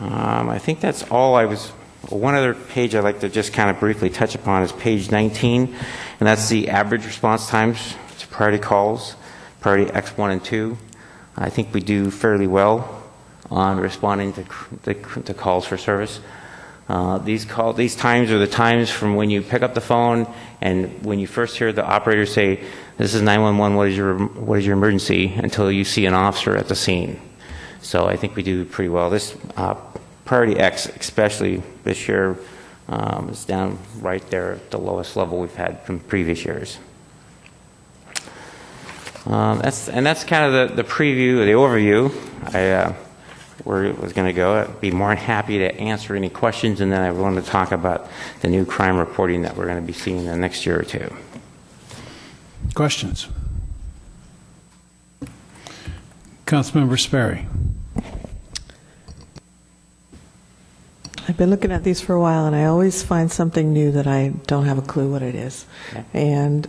U: I think that's all I was One other page I'd like to just kind of briefly touch upon is page 19, and that's the average response times to priority calls, priority X1 and 2. I think we do fairly well on responding to calls for service. These times are the times from when you pick up the phone and when you first hear the operator say, "This is 911. What is your emergency?" until you see an officer at the scene. So I think we do pretty well. This priority X, especially this year, is down right there at the lowest level we've had from previous years. That's kind of the preview, the overview. Where it was going to go. I'd be more than happy to answer any questions, and then I want to talk about the new crime reporting that we're going to be seeing in the next year or two.
A: Questions? Councilmember Sperry.
E: I've been looking at these for a while, and I always find something new that I don't have a clue what it is.
U: Okay.
E: And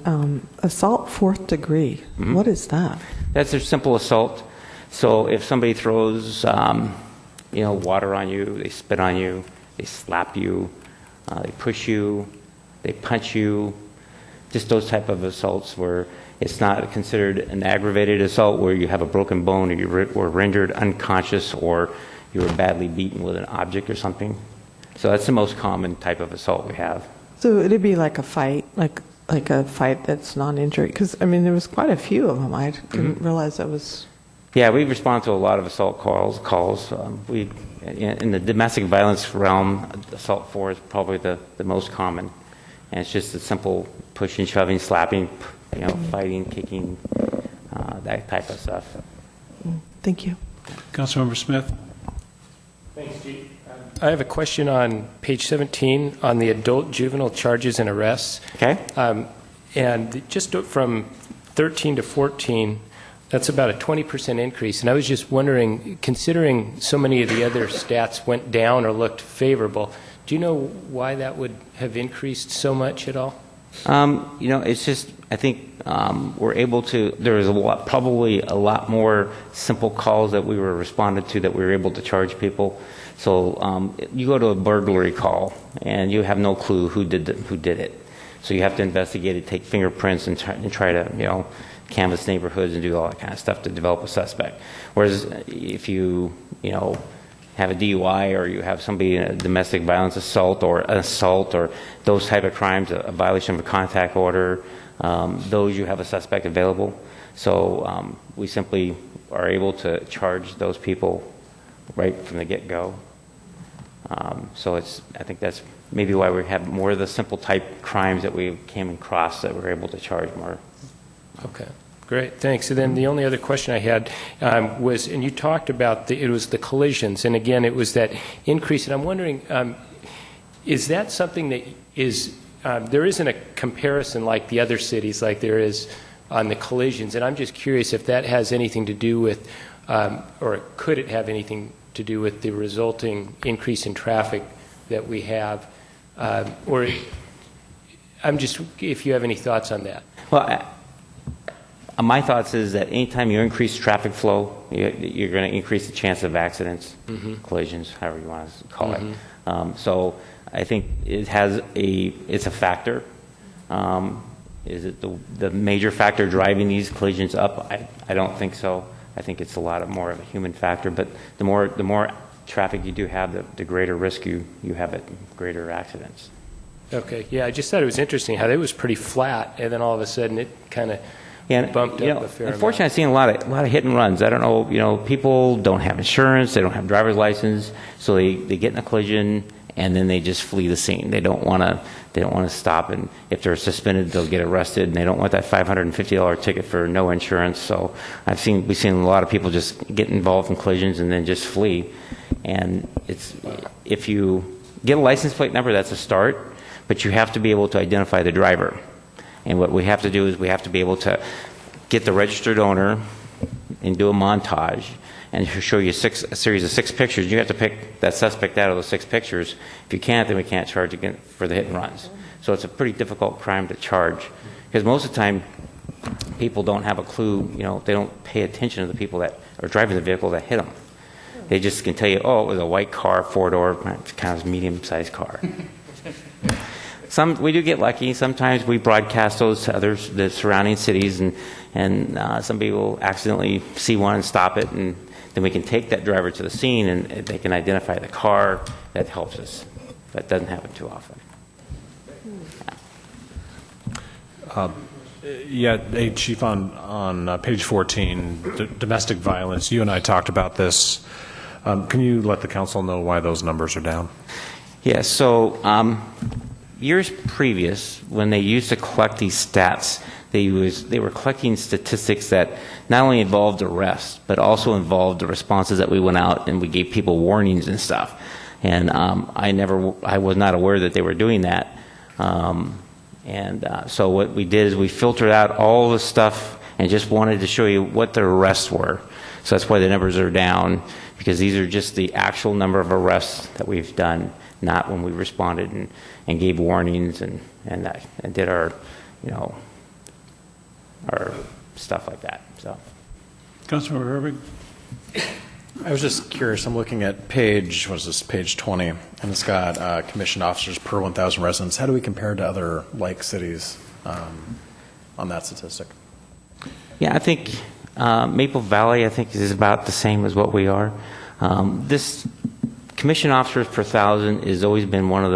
E: assault fourth degree, what is that?
U: That's a simple assault. So if somebody throws, water on you, they spit on you, they slap you, they push you, they punch you, just those type of assaults where it's not considered an aggravated assault where you have a broken bone or you were rendered unconscious or you were badly beaten with an object or something. So that's the most common type of assault we have.
E: So it'd be like a fight, like a fight that's non-injury? Because, I mean, there was quite a few of them. I didn't realize that was...
U: Yeah, we respond to a lot of assault calls. In the domestic violence realm, assault 4 is probably the most common. And it's just a simple pushing, shoving, slapping, fighting, kicking, that type of stuff.
E: Thank you.
A: Councilmember Smith.
Q: Thanks, Chief. I have a question on page 17 on the adult juvenile charges and arrests.
U: Okay.
Q: And just from 13 to 14, that's about a 20% increase. And I was just wondering, considering so many of the other stats went down or looked favorable, do you know why that would have increased so much at all?
U: It's just, I think we're able to, there was probably a lot more simple calls that we were responded to that we were able to charge people. So you go to a burglary call and you have no clue who did it. So you have to investigate it, take fingerprints and try to, canvass neighborhoods and do all that kind of stuff to develop a suspect. Whereas if you, have a DUI or you have somebody in a domestic violence assault or an assault or those type of crimes, a violation of a contact order, those you have a suspect available. So we simply are able to charge those people right from the get-go. So I think that's maybe why we have more of the simple type crimes that we came across that we're able to charge more.
Q: Okay, great, thanks. And then the only other question I had was, and you talked about it was the collisions, and again, it was that increase. And I'm wondering, is that something that is, there isn't a comparison like the other cities like there is on the collisions, and I'm just curious if that has anything to do with, or could it have anything to do with the resulting increase in traffic that we have, or I'm just, if you have any thoughts on that.
U: Well, my thoughts is that anytime you increase traffic flow, you're going to increase the chance of accidents, collisions, however you want to call it. So I think it's a factor. Is it the major factor driving these collisions up? I don't think so. I think it's a lot more of a human factor. But the more traffic you do have, the greater risk you have at greater accidents.
Q: Okay, yeah, I just thought it was interesting how it was pretty flat, and then all of a sudden it kind of bumped up a fair amount.
U: Unfortunately, I've seen a lot of hit and runs. I don't know, people don't have insurance, they don't have driver's license, so they get in a collision and then they just flee the scene. They don't want to stop, and if they're suspended, they'll get arrested, and they don't want that $550 ticket for no insurance. So we've seen a lot of people just get involved in collisions and then just flee. And if you get a license plate number, that's a start, but you have to be able to identify the driver. And what we have to do is we have to be able to get the registered owner and do a montage and show you a series of 6 pictures. You have to pick that suspect out of those 6 pictures. If you can't, then we can't charge again for the hit and runs. So it's a pretty difficult crime to charge because most of the time people don't have a clue. They don't pay attention to the people that are driving the vehicle that hit them. They just can tell you, oh, it was a white car, four-door, kind of medium-sized car. We do get lucky. Sometimes we broadcast those to others, the surrounding cities, and somebody will accidentally see one and stop it, and then we can take that driver to the scene, and they can identify the car. That helps us. That doesn't happen too often.
K: Hey, Chief, on page 14, domestic violence, you and I talked about this. Can you let the council know why those numbers are down?
U: Yeah, so years previous, when they used to collect these stats, they were collecting statistics that not only involved arrests, but also involved the responses that we went out and we gave people warnings and stuff. And I was not aware that they were doing that. So what we did is we filtered out all the stuff and just wanted to show you what the arrests were. So that's why the numbers are down, because these are just the actual number of arrests that we've done, not when we responded and gave warnings and did our, our stuff like that. So,
A: Councilmember Herbig?
J: I was just curious. I'm looking at page 20, and it's got commissioned officers per 1,000 residents. How do we compare to other like cities on that statistic?
U: Yeah, I think Maple Valley, is about the same as what we are. This commissioned officers per 1,000 has always been one of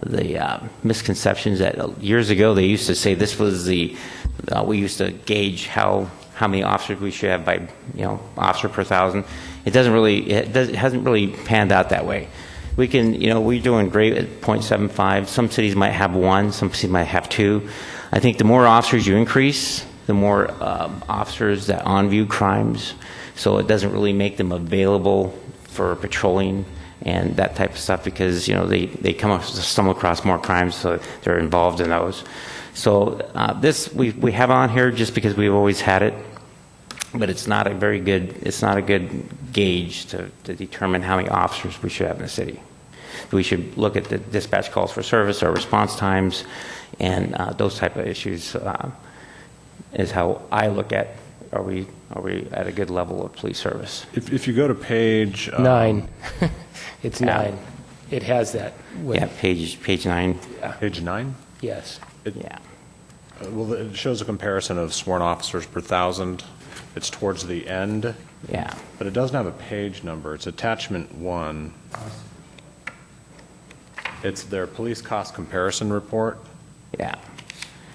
U: the misconceptions that years ago they used to say this was we used to gauge how many officers we should have by officer per 1,000. It hasn't really panned out that way. We can, we're doing great at 0.75. Some cities might have 1, some cities might have 2. I think the more officers you increase, the more officers that on-view crimes, so it doesn't really make them available for patrolling and that type of stuff, because they stumble across more crimes, so they're involved in those. So this we have on here just because we've always had it, but it's not a good gauge to determine how many officers we should have in the city. We should look at the dispatch calls for service, our response times, and those type of issues is how I look at are we at a good level of police service.
K: If you go to page
Q: 9, it's 9. It has that.
U: Yeah, page 9.
Q: Yeah.
K: Page 9?
Q: Yes.
U: Yeah.
K: Well, it shows a comparison of sworn officers per 1,000. It's towards the end.
U: Yeah.
K: But it doesn't have a page number. It's attachment 1. It's their police cost comparison report.
U: Yeah.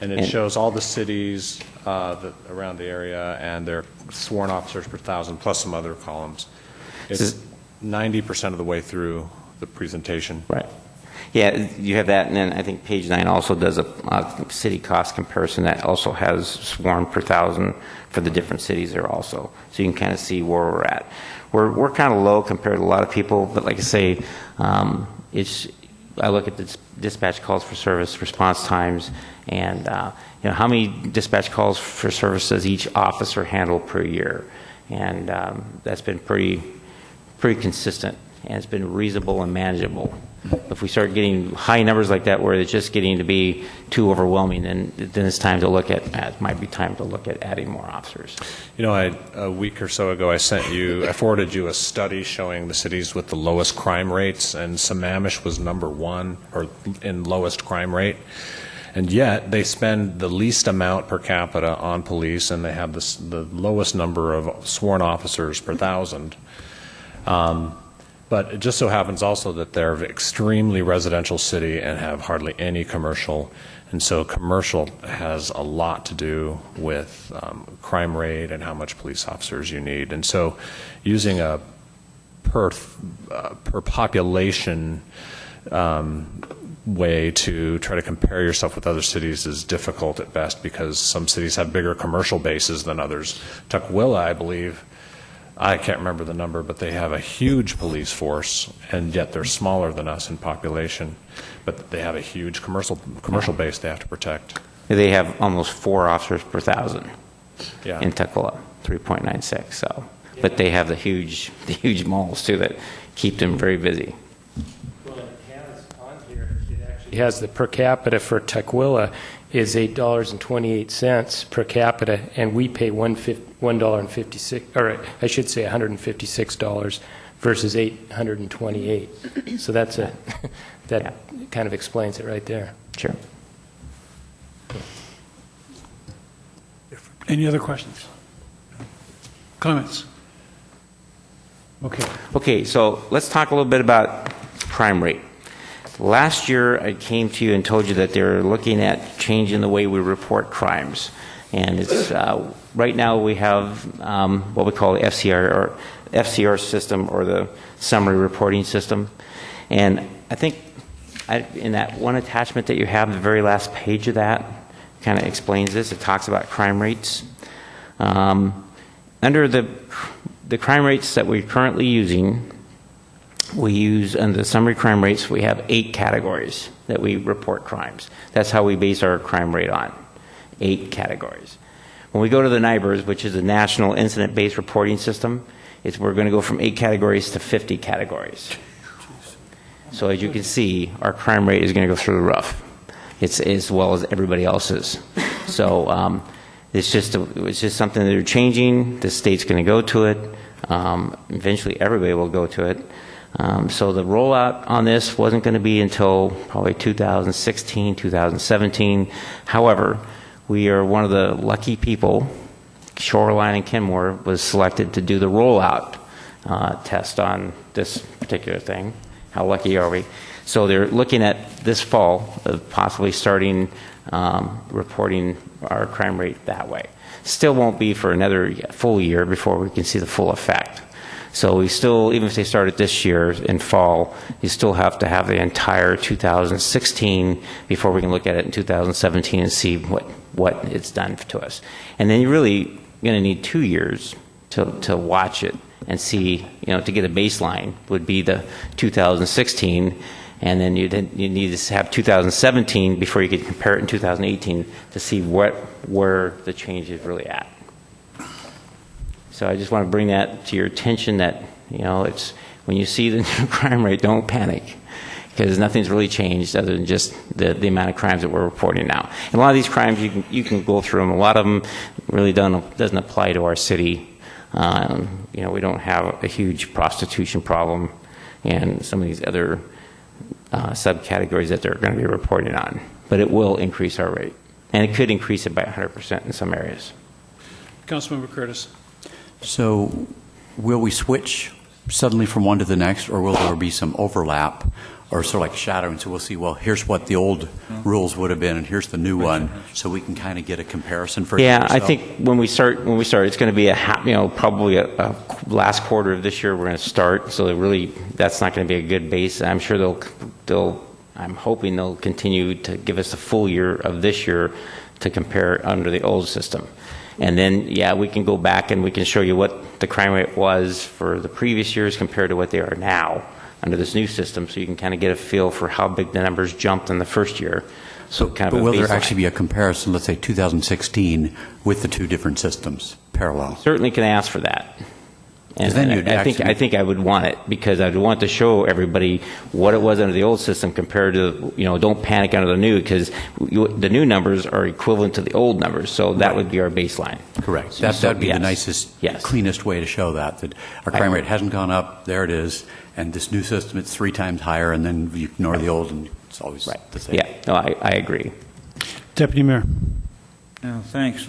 K: And it shows all the cities around the area and their sworn officers per 1,000, plus some other columns. It's 90% of the way through the presentation.
U: Right. Yeah, you have that, and then I think page 9 also does a city cost comparison that also has sworn per 1,000 for the different cities there also. So you can kind of see where we're at. We're kind of low compared to a lot of people, but like I say, I look at the dispatch calls for service, response times, and how many dispatch calls for service does each officer handle per year, and that's been pretty consistent, and it's been reasonable and manageable. If we start getting high numbers like that, where it's just getting to be too overwhelming, then it's time to look at. It might be time to look at adding more officers.
K: A week or so ago, I forwarded you a study showing the cities with the lowest crime rates, and Sammamish was number 1 in lowest crime rate, and yet they spend the least amount per capita on police, and they have the lowest number of sworn officers per 1,000. But it just so happens also that they're an extremely residential city and have hardly any commercial. And so commercial has a lot to do with crime rate and how much police officers you need. And so using a per population way to try to compare yourself with other cities is difficult at best, because some cities have bigger commercial bases than others. Tukwila, I believe, I can't remember the number, but they have a huge police force, and yet they're smaller than us in population. But they have a huge commercial base they have to protect.
U: They have almost 4 officers per 1,000 in Tukwila, 3.96. So, but they have the huge malls too that keep them very busy.
Q: Well, it has on here. It has the per capita for Tukwila is $8.28 per capita, and we pay $1.56, or I should say $156 versus 828. So that kind of explains it right there.
U: Sure.
A: Any other questions? Comments? Okay.
U: Okay, so let's talk a little bit about crime rate. Last year, I came to you and told you that they're looking at changing the way we report crimes. And it's right now we have what we call the FCR system, or the summary reporting system. And I think in that one attachment that you have, the very last page of that kind of explains this. It talks about crime rates. Under the crime rates that we're currently using, we use, under the summary crime rates, we have 8 categories that we report crimes. That's how we base our crime rate on, 8 categories. When we go to the NIBRS, which is a national incident-based reporting system, we're going to go from 8 categories to 50 categories. So as you can see, our crime rate is going to go through the roof. It's as well as everybody else's. So it's just something that they're changing. The state's going to go to it. Eventually, everybody will go to it. So the rollout on this wasn't going to be until probably 2016, 2017. However, we are one of the lucky people. Shoreline and Kenmore was selected to do the rollout test on this particular thing. How lucky are we? So they're looking at this fall of possibly starting reporting our crime rate that way. Still won't be for another full year before we can see the full effect. So we still, even if they started this year in fall, you still have to have the entire 2016 before we can look at it in 2017 and see what it's done to us. And then you're really going to need 2 years to watch it and see, to get a baseline would be the 2016, and then you need to have 2017 before you could compare it in 2018 to see where the change is really at. So I just want to bring that to your attention that, it's when you see the new crime rate, don't panic, because nothing's really changed other than just the amount of crimes that we're reporting now. And a lot of these crimes, you can go through them. A lot of them really doesn't apply to our city. We don't have a huge prostitution problem and some of these other subcategories that they're going to be reporting on. But it will increase our rate. And it could increase it by 100% in some areas.
A: Councilmember Curtis.
T: So will we switch suddenly from one to the next, or will there be some overlap, or sort of like shadowing? So we'll see, well, here's what the old rules would have been, and here's the new one, so we can kind of get a comparison for
U: I think when we start, it's going to be probably a last quarter of this year we're going to start. So that's not going to be a good base. I'm sure I'm hoping they'll continue to give us a full year of this year to compare under the old system. And then, we can go back and we can show you what the crime rate was for the previous years compared to what they are now under this new system, so you can kind of get a feel for how big the numbers jumped in the first year.
T: But will there actually be a comparison, let's say 2016, with the two different systems, parallel?
U: Certainly can ask for that. And I think I would want it, because I'd want to show everybody what it was under the old system compared to, don't panic under the new, because the new numbers are equivalent to the old numbers, so that would be our baseline.
T: Correct. That would be the nicest, cleanest way to show that our crime rate hasn't gone up, there it is, and this new system, it's 3 times higher, and then you ignore the old, and it's always the same.
U: Yeah, no, I agree.
A: Deputy Mayor.
R: Thanks.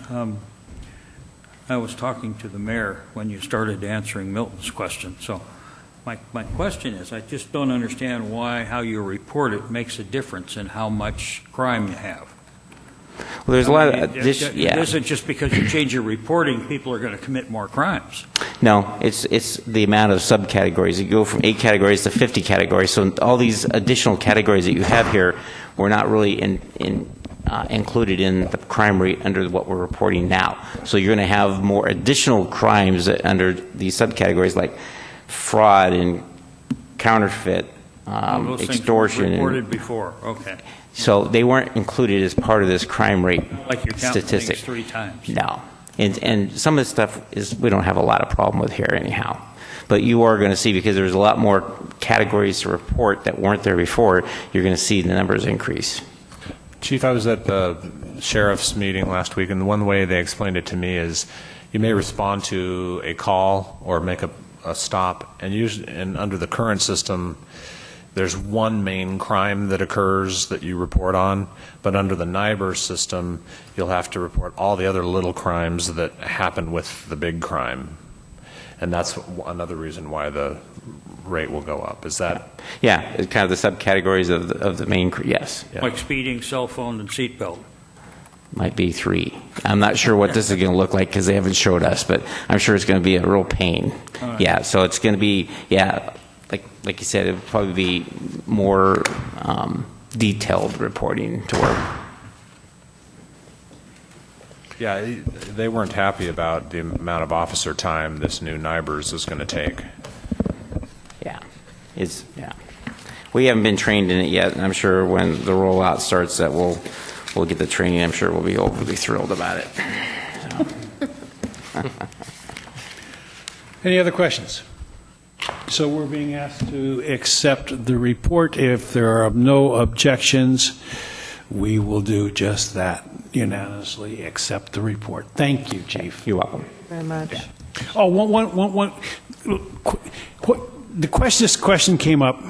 R: I was talking to the mayor when you started answering Milton's question. So my question is, I just don't understand how you report it makes a difference in how much crime you have.
U: Well, there's a lot of
R: this. It isn't just because you change your reporting, people are going to commit more crimes.
U: No, it's the amount of subcategories. You go from 8 categories to 50 categories. So all these additional categories that you have here, we're not really included in the crime rate under what we're reporting now. So you're going to have more additional crimes under these subcategories like fraud and counterfeit,
R: those
U: extortion.
R: Things were reported before. Okay.
U: So they weren't included as part of this crime rate
R: like you're counting
U: statistic.
R: things 3 times.
U: No. And some of the stuff we don't have a lot of problem with here anyhow. But you are going to see, because there's a lot more categories to report that weren't there before, you're going to see the numbers increase.
K: Chief, I was at the sheriff's meeting last week, and one way they explained it to me is you may respond to a call or make a a stop, and under the current system, there's one main crime that occurs that you report on, but under the NIBR system, you'll have to report all the other little crimes that happen with the big crime. And that's another reason why the rate will go up. Is that?
U: Yeah, it's kind of the subcategories of the main, yes. Yeah.
R: Like speeding, cell phone, and seatbelt.
U: Might be 3. I'm not sure what this is going to look like because they haven't showed us, but I'm sure it's going to be a real pain.
R: Right.
U: Yeah, so it's going to be, like you said, it would probably be more detailed reporting to work.
K: Yeah, they weren't happy about the amount of officer time this new NIBRS is going to take.
U: Yeah, yeah. We haven't been trained in it yet, and I'm sure when the rollout starts that we'll get the training. I'm sure we'll be overly thrilled about it. So.
A: Any other questions? So we're being asked to accept the report. If there are no objections, we will do just that, unanimously accept the report. Thank you, Chief.
U: You're welcome.
E: Very much.
A: Oh, one. This question came up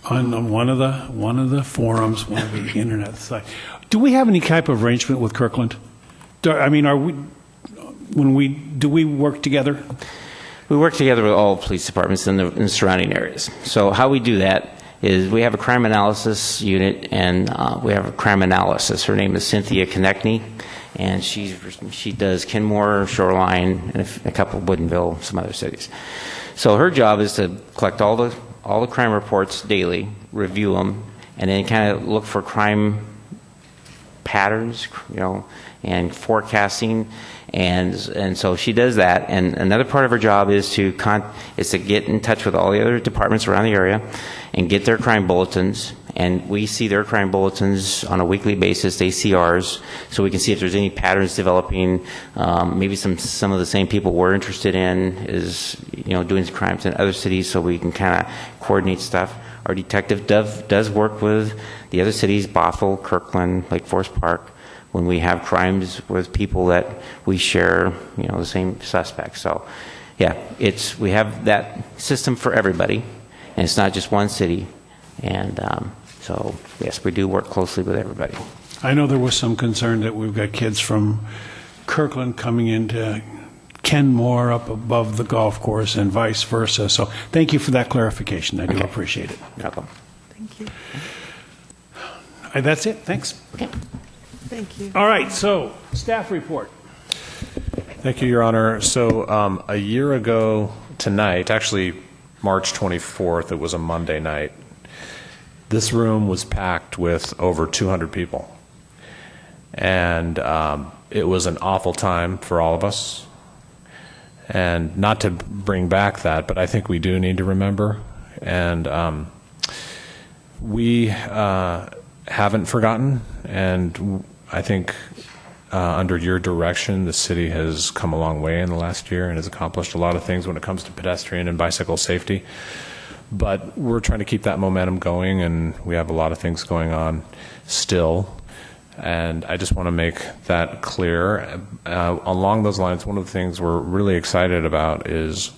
A: on one of the forums, one of the internet sites. Do we have any type of arrangement with Kirkland? Do we work together?
U: We work together with all police departments in the surrounding areas. So how we do that is we have a crime analysis unit, and we have a crime analysis. Her name is Cynthia Konechny, and she does Kenmore, Shoreline, and a couple of Woodinville, some other cities. So her job is to collect all the crime reports daily, review them, and then kind of look for crime patterns, and forecasting, and so she does that. And another part of her job is to get in touch with all the other departments around the area and get their crime bulletins. And we see their crime bulletins on a weekly basis. They see ours, so we can see if there's any patterns developing. Maybe some of the same people we're interested in is doing crimes in other cities, so we can kind of coordinate stuff. Our detective does work with the other cities, Bothell, Kirkland, Lake Forest Park, when we have crimes with people that we share, the same suspects. So, yeah, we have that system for everybody, and it's not just one city. And so, yes, we do work closely with everybody.
A: I know there was some concern that we've got kids from Kirkland coming into Kenmore up above the golf course and vice versa. So thank you for that clarification. I do appreciate it.
U: Welcome.
E: Thank you.
A: That's it. Thanks.
U: Okay.
E: Thank you.
A: All right. So staff report.
K: Thank you, Your Honor. So a year ago tonight, actually March 24th, it was a Monday night, this room was packed with over 200 people. And it was an awful time for all of us. And not to bring back that, but I think we do need to remember. And we haven't forgotten. And I think under your direction, the city has come a long way in the last year and has accomplished a lot of things when it comes to pedestrian and bicycle safety. But we're trying to keep that momentum going, and we have a lot of things going on still. And I just want to make that clear. Along those lines, one of the things we're really excited about is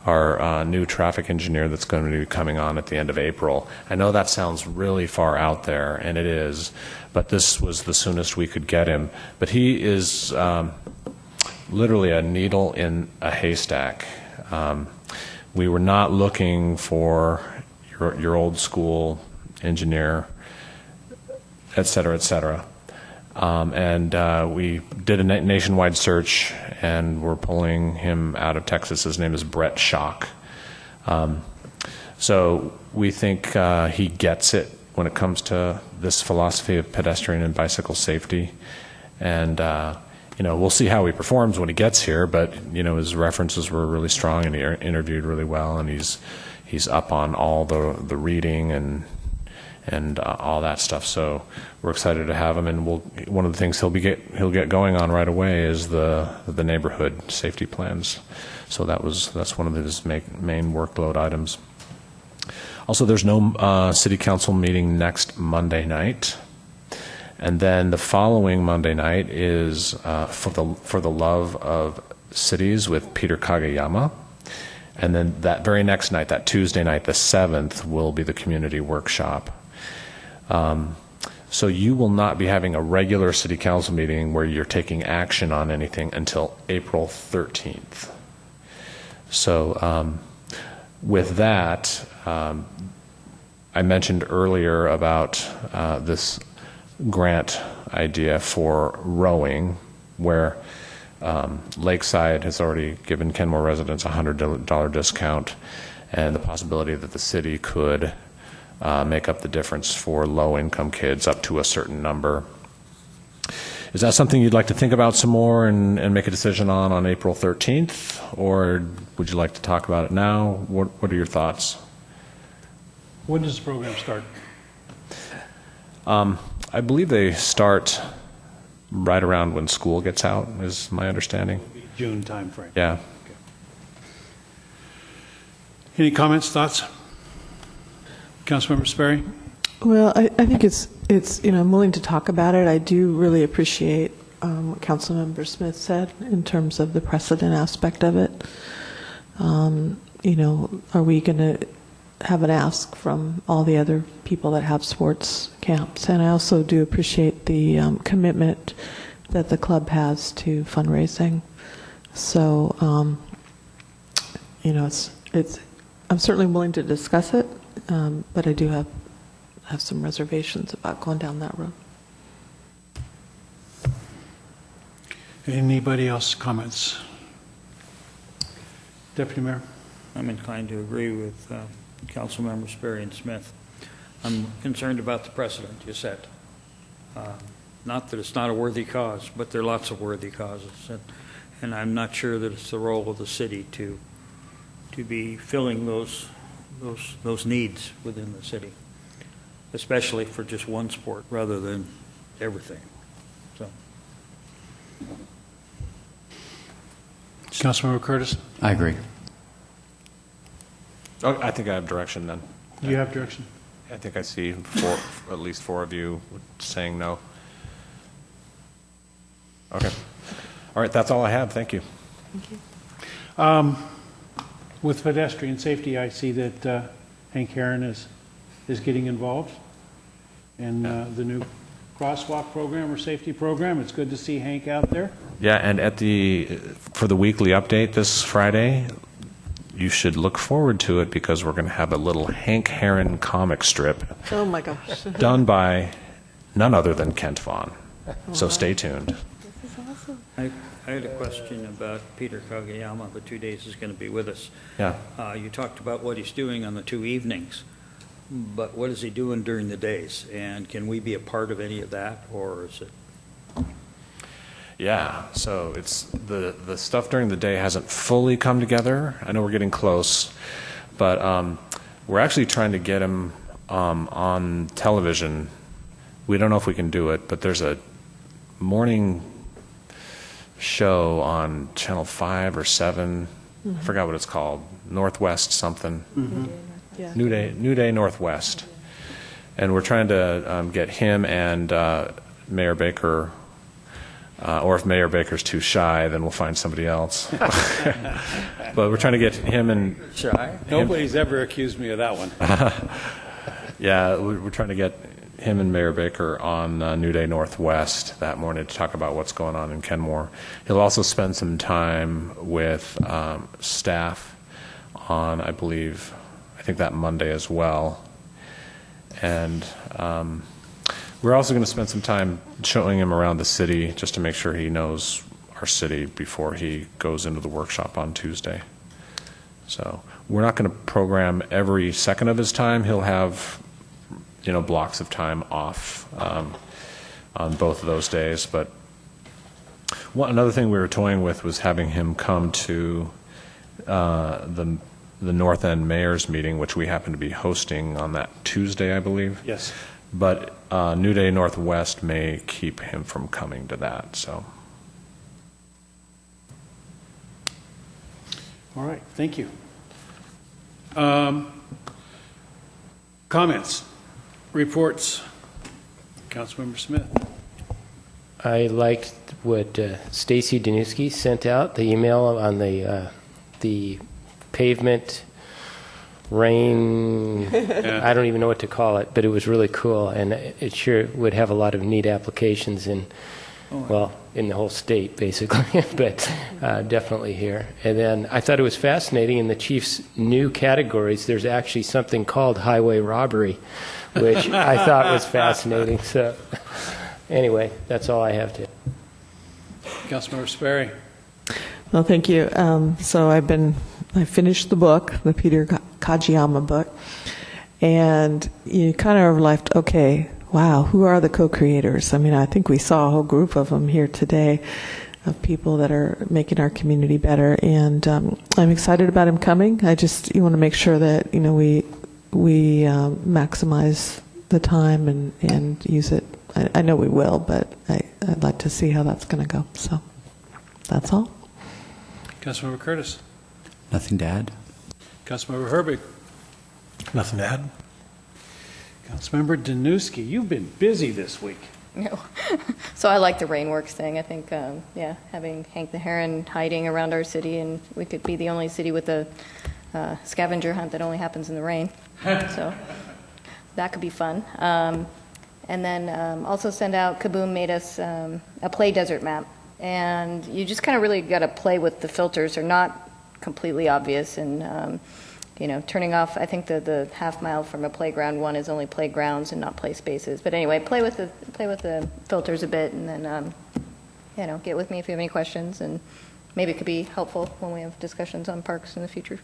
K: our new traffic engineer that's going to be coming on at the end of April. I know that sounds really far out there, and it is, but this was the soonest we could get him. But he is literally a needle in a haystack. We were not looking for your old school engineer, et cetera, et cetera. And we did a nationwide search, and we're pulling him out of Texas. His name is Brett Schock. So we think he gets it when it comes to this philosophy of pedestrian and bicycle safety. And we'll see how he performs when he gets here, but his references were really strong, and he interviewed really well, and he's up on all the reading and all that stuff. So we're excited to have him, and one of the things he'll get going on right away is the neighborhood safety plans. So that's one of his main workload items. Also, there's no city council meeting next Monday night. And then the following Monday night is For the Love of Cities with Peter Kageyama. And then that very next night, that Tuesday night, the 7th, will be the community workshop. So you will not be having a regular city council meeting where you're taking action on anything until April 13th. So with that, I mentioned earlier about this grant idea for rowing, where Lakeside has already given Kenmore residents a $100 discount, and the possibility that the city could make up the difference for low-income kids up to a certain number. Is that something you'd like to think about some more and make a decision on April 13th, or would you like to talk about it now? What are your thoughts?
A: When does the program start?
K: I believe they start right around when school gets out, is my understanding.
A: June timeframe.
K: Yeah.
A: Okay. Any comments, thoughts? Councilmember Sperry?
E: Well, I think it's I'm willing to talk about it. I do really appreciate what Councilmember Smith said in terms of the precedent aspect of it. Are we going to have an ask from all the other people that have sports camps? And I also do appreciate the commitment that the club has to fundraising. So, I'm certainly willing to discuss it, but I do have some reservations about going down that road.
A: Anybody else comments? Deputy Mayor?
R: I'm inclined to agree with Councilmember Sperry and Smith. I'm concerned about the precedent you set. Not that it's not a worthy cause, but there are lots of worthy causes. And I'm not sure that it's the role of the city to be filling those needs within the city, especially for just one sport rather than everything. So,
A: Councilmember Curtis?
T: I agree.
K: Oh, I think I have direction then.
A: You have direction?
K: I think I see at least four of you saying no. Okay. All right, that's all I have. Thank you.
E: Thank you.
A: With pedestrian safety, I see that Hank Herron is getting involved in the new crosswalk program or safety program. It's good to see Hank out there.
K: Yeah, and for the weekly update this Friday, you should look forward to it because we're going to have a little Hank Herron comic strip.
E: Oh my gosh.
K: Done by none other than Kent Vaughn. So stay tuned.
E: This is awesome.
R: I had a question about Peter Kageyama, the 2 days he's going to be with us.
K: Yeah.
R: You talked about what he's doing on the 2 evenings, but what is he doing during the days? And can we be a part of any of that, or is it?
K: Yeah, so it's the stuff during the day hasn't fully come together. I know we're getting close, but we're actually trying to get him on television. We don't know if we can do it, but there's a morning show on Channel 5 or 7. I forgot what it's called. Northwest something.
E: Yeah.
K: New Day Northwest. And we're trying to get him and Mayor Baker, or if Mayor Baker's too shy, then we'll find somebody else. But we're trying to get him and...
A: Shy? Nobody's ever accused me of that one.
K: Yeah, we're trying to get him and Mayor Baker on New Day Northwest that morning to talk about what's going on in Kenmore. He'll also spend some time with staff on, I think that Monday as well. And we're also going to spend some time showing him around the city just to make sure he knows our city before he goes into the workshop on Tuesday. So we're not going to program every second of his time. He'll have blocks of time off on both of those days. But another thing we were toying with was having him come to the North End Mayor's meeting, which we happen to be hosting on that Tuesday, I believe.
A: Yes.
K: But New Day Northwest may keep him from coming to that. So.
A: All right, thank you. Comments? Reports? Councilmember Smith.
Q: I liked what Stacy Danuski sent out, the email on the pavement, rain, I don't even know what to call it, but it was really cool, and it sure would have a lot of neat applications in, well, in the whole state, basically, but definitely here. And then I thought it was fascinating in the chief's new categories, there's actually something called highway robbery, which I thought was fascinating. So anyway, that's all I have to.
A: Councilmember Sperry.
E: Well, thank you. So I finished the book, the Peter Kajiyama book, and you kind of left, okay, wow, who are the co-creators? I mean, I think we saw a whole group of them here today, of people that are making our community better, and I'm excited about him coming. You want to make sure that, you know, we maximize the time and use it. I know we will, but I'd like to see how that's going to go. So that's all.
A: Councilmember Curtis.
T: Nothing to add.
A: Councilmember Herbig.
J: Nothing to add.
A: Councilmember Danuski, you've been busy this week.
S: No. So I like the rainworks thing. I think, yeah, having Hank the Heron hiding around our city, and we could be the only city with a scavenger hunt that only happens in the rain. So that could be fun. And then also send out, Kaboom made us a play desert map. And you just kind of really got to play with the filters. They're not completely obvious. And, you know, turning off, I think the half mile from a playground one is only playgrounds and not play spaces. But anyway, play with the filters a bit, and then, you know, get with me if you have any questions. And maybe it could be helpful when we have discussions on parks in the future.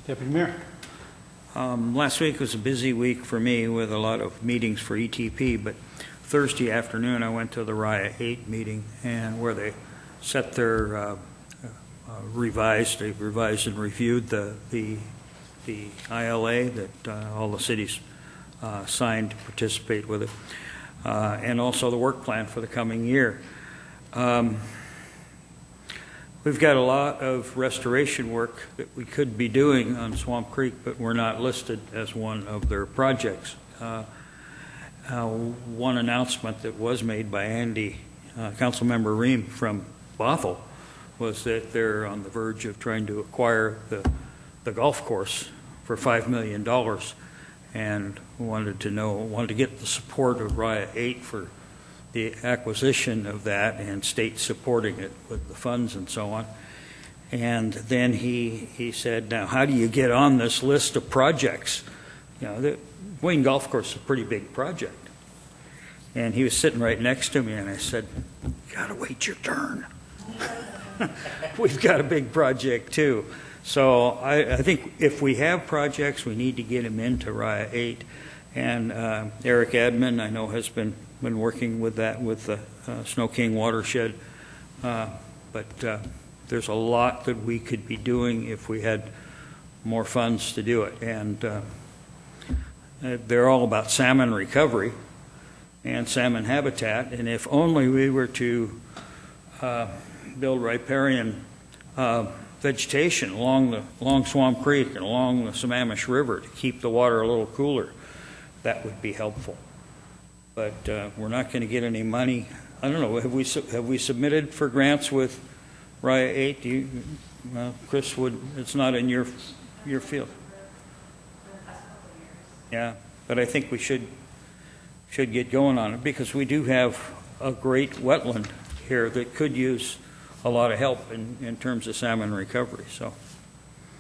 A: Deputy Mayor.
R: Last week was a busy week for me with a lot of meetings for ETP, but Thursday afternoon I went to the RIA 8 meeting, and where they set their revised and reviewed the ILA that all the cities signed to participate with it, and also the work plan for the coming year. We've got a lot of restoration work that we could be doing on Swamp Creek, but we're not listed as one of their projects. One announcement that was made by Andy, Councilmember Ream from Bothell, was that they're on the verge of trying to acquire the golf course for $5 million, and wanted to get the support of RIA 8 for the acquisition of that, and state supporting it with the funds and so on. And then he said, now how do you get on this list of projects? You know, the Wayne Golf Course is a pretty big project. And he was sitting right next to me, and I said, you gotta wait your turn. We've got a big project too. So I think if we have projects, we need to get them into RIA 8. And Eric Admin, I know, has been working with that with the Snow King watershed. But there's a lot that we could be doing if we had more funds to do it. And they're all about salmon recovery and salmon habitat. And if only we were to build riparian vegetation along Swamp Creek and along the Sammamish River to keep the water a little cooler, that would be helpful. But we're not going to get any money. I don't know. Have we submitted for grants with RIA 8? Chris would. It's not in your field. Yeah, but I think we should get going on it, because we do have a great wetland here that could use a lot of help in terms of salmon recovery. So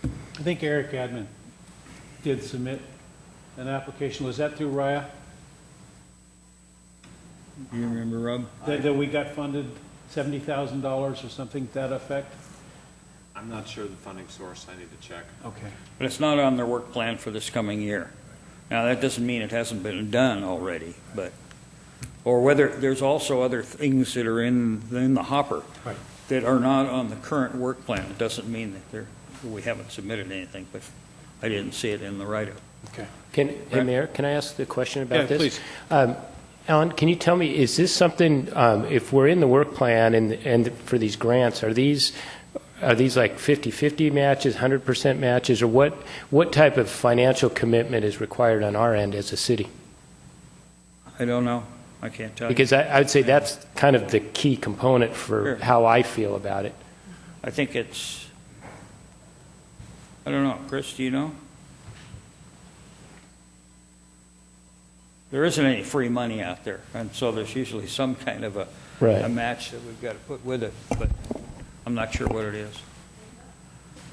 A: I think Eric Admin did submit an application. Was that through RIA?
R: Do you remember, Rob?
A: That we got funded $70,000 or something to that effect?
K: I'm not sure the funding source. I need to check.
A: Okay.
R: But it's not on their work plan for this coming year. Now, that doesn't mean it hasn't been done already, but or whether there's also other things that are in the hopper that are not on the current work plan. It doesn't mean that we haven't submitted anything, but I didn't see it in the write-up.
A: Okay.
Q: Hey, Mayor, can I ask the question about this?
A: Please.
Q: Alan, can you tell me, is this something, if we're in the work plan and for these grants, are these like 50-50 matches, 100% matches, or what type of financial commitment is required on our end as a city?
R: I don't know. I can't tell you.
Q: Because I would say that's kind of the key component for how I feel about it.
R: I think it's I don't know. Chris, do you know? There isn't any free money out there, and so there's usually some kind of a match that we've got to put with it, but I'm not sure what it is.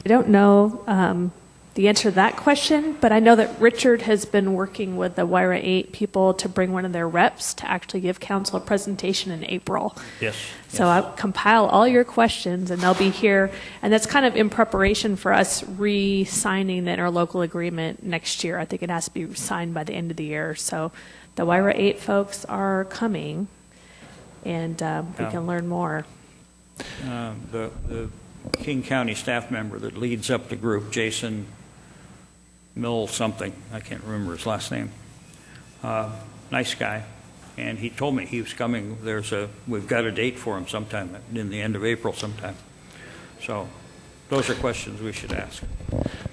D: I don't know the answer to that question, but I know that Richard has been working with the WIRA 8 people to bring one of their reps to actually give council a presentation in April.
R: Yes.
D: So I'll compile all your questions, and they'll be here. And that's kind of in preparation for us re-signing the interlocal agreement next year. I think it has to be signed by the end of the year. So the WIRA 8 folks are coming, and we can learn more.
R: The King County staff member that leads up the group, Jason Mill something, I can't remember his last name. Nice guy, and he told me he was coming. We've got a date for him sometime in the end of April sometime. So those are questions we should ask.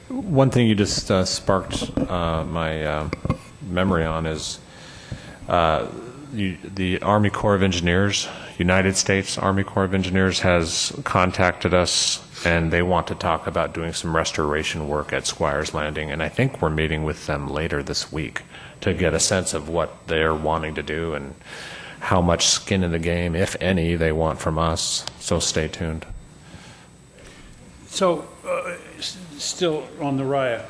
K: One thing you just sparked my memory on is the Army Corps of Engineers, United States Army Corps of Engineers has contacted us, and they want to talk about doing some restoration work at Squires Landing, and I think we're meeting with them later this week to get a sense of what they're wanting to do and how much skin in the game, if any, they want from us. So stay tuned.
A: So, still on the RIA,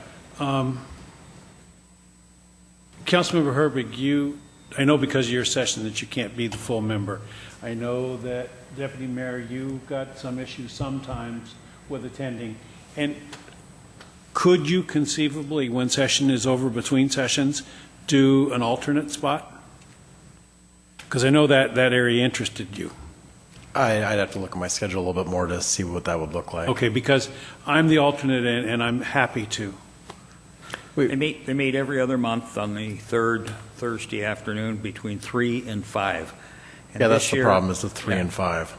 A: Councilmember Herbig, I know because of your session that you can't be the full member. I know that Deputy Mayor, you've got some issues sometimes with attending. And could you conceivably, when session is over, between sessions, do an alternate spot? Because I know that area interested you.
J: I'd have to look at my schedule a little bit more to see what that would look like.
A: Okay, because I'm the alternate and I'm happy to.
R: They meet every other month on the third Thursday afternoon between 3 and 5. And
J: yeah, that's the problem, is the 3 and 5.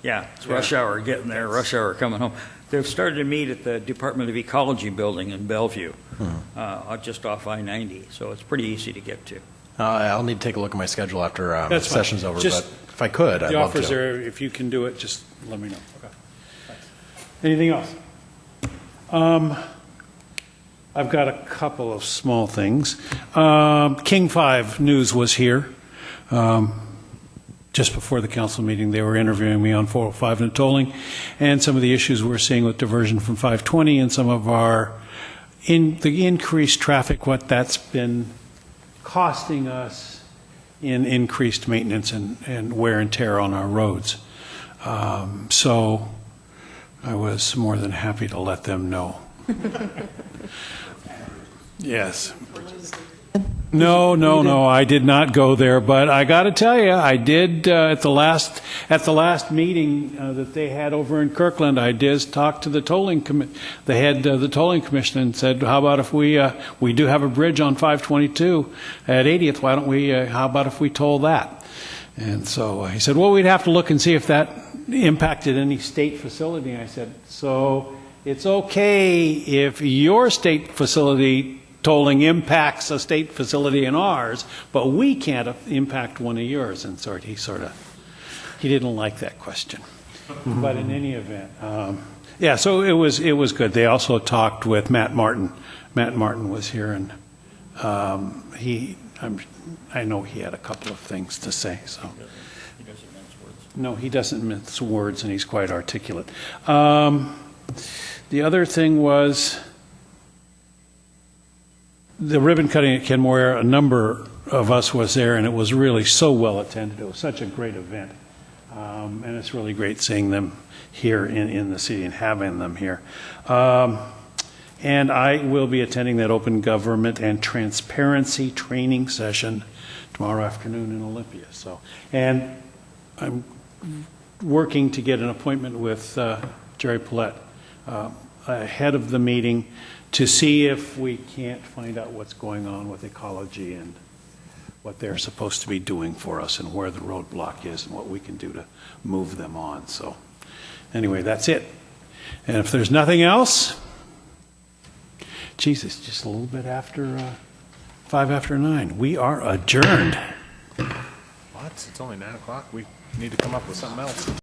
R: Yeah, it's rush hour getting there, rush hour coming home. They've started to meet at the Department of Ecology building in Bellevue, just off I-90, so it's pretty easy to get to.
J: I'll need to take a look at my schedule after
A: That's
J: session's
A: fine.
J: over,
A: Just
J: but if I could, I'd
A: the
J: love
A: offer's
J: to.
A: there. If you can do it, just let me know. Okay. Anything else? I've got a couple of small things. King 5 News was here just before the council meeting. They were interviewing me on 405 and tolling and some of the issues we're seeing with diversion from 520 and some of the increased traffic, what that's been costing us in increased maintenance and wear and tear on our roads. So I was more than happy to let them know. Yes. No, I did not go there, but I got to tell you, I did at the last meeting that they had over in Kirkland. I did talk to the the head of the tolling commission, and said, "How about if we do have a bridge on 522 at 80th? Why don't we? How about if we toll that?" And so he said, "Well, we'd have to look and see if that impacted any state facility." And I said, "So it's okay if your state facility tolling impacts a state facility in ours, but we can't impact one of yours." And he didn't like that question. But in any event, so it was good. They also talked with Matt Martin. Matt Martin was here, and I know he had a couple of things to say. So
R: He doesn't mince words.
A: No, he doesn't mince words, and he's quite articulate. The other thing was the ribbon cutting at Kenmore. A number of us was there, and it was really so well attended. It was such a great event, and it's really great seeing them here in the city and having them here. And I will be attending that open government and transparency training session tomorrow afternoon in Olympia. And I'm working to get an appointment with Jerry Paulette ahead of the meeting to see if we can't find out what's going on with ecology and what they're supposed to be doing for us and where the roadblock is and what we can do to move them on. So anyway, that's it. And if there's nothing else, geez, it's just a little bit after 5 after 9. We are adjourned.
K: What? It's only 9 o'clock. We need to come up with something else.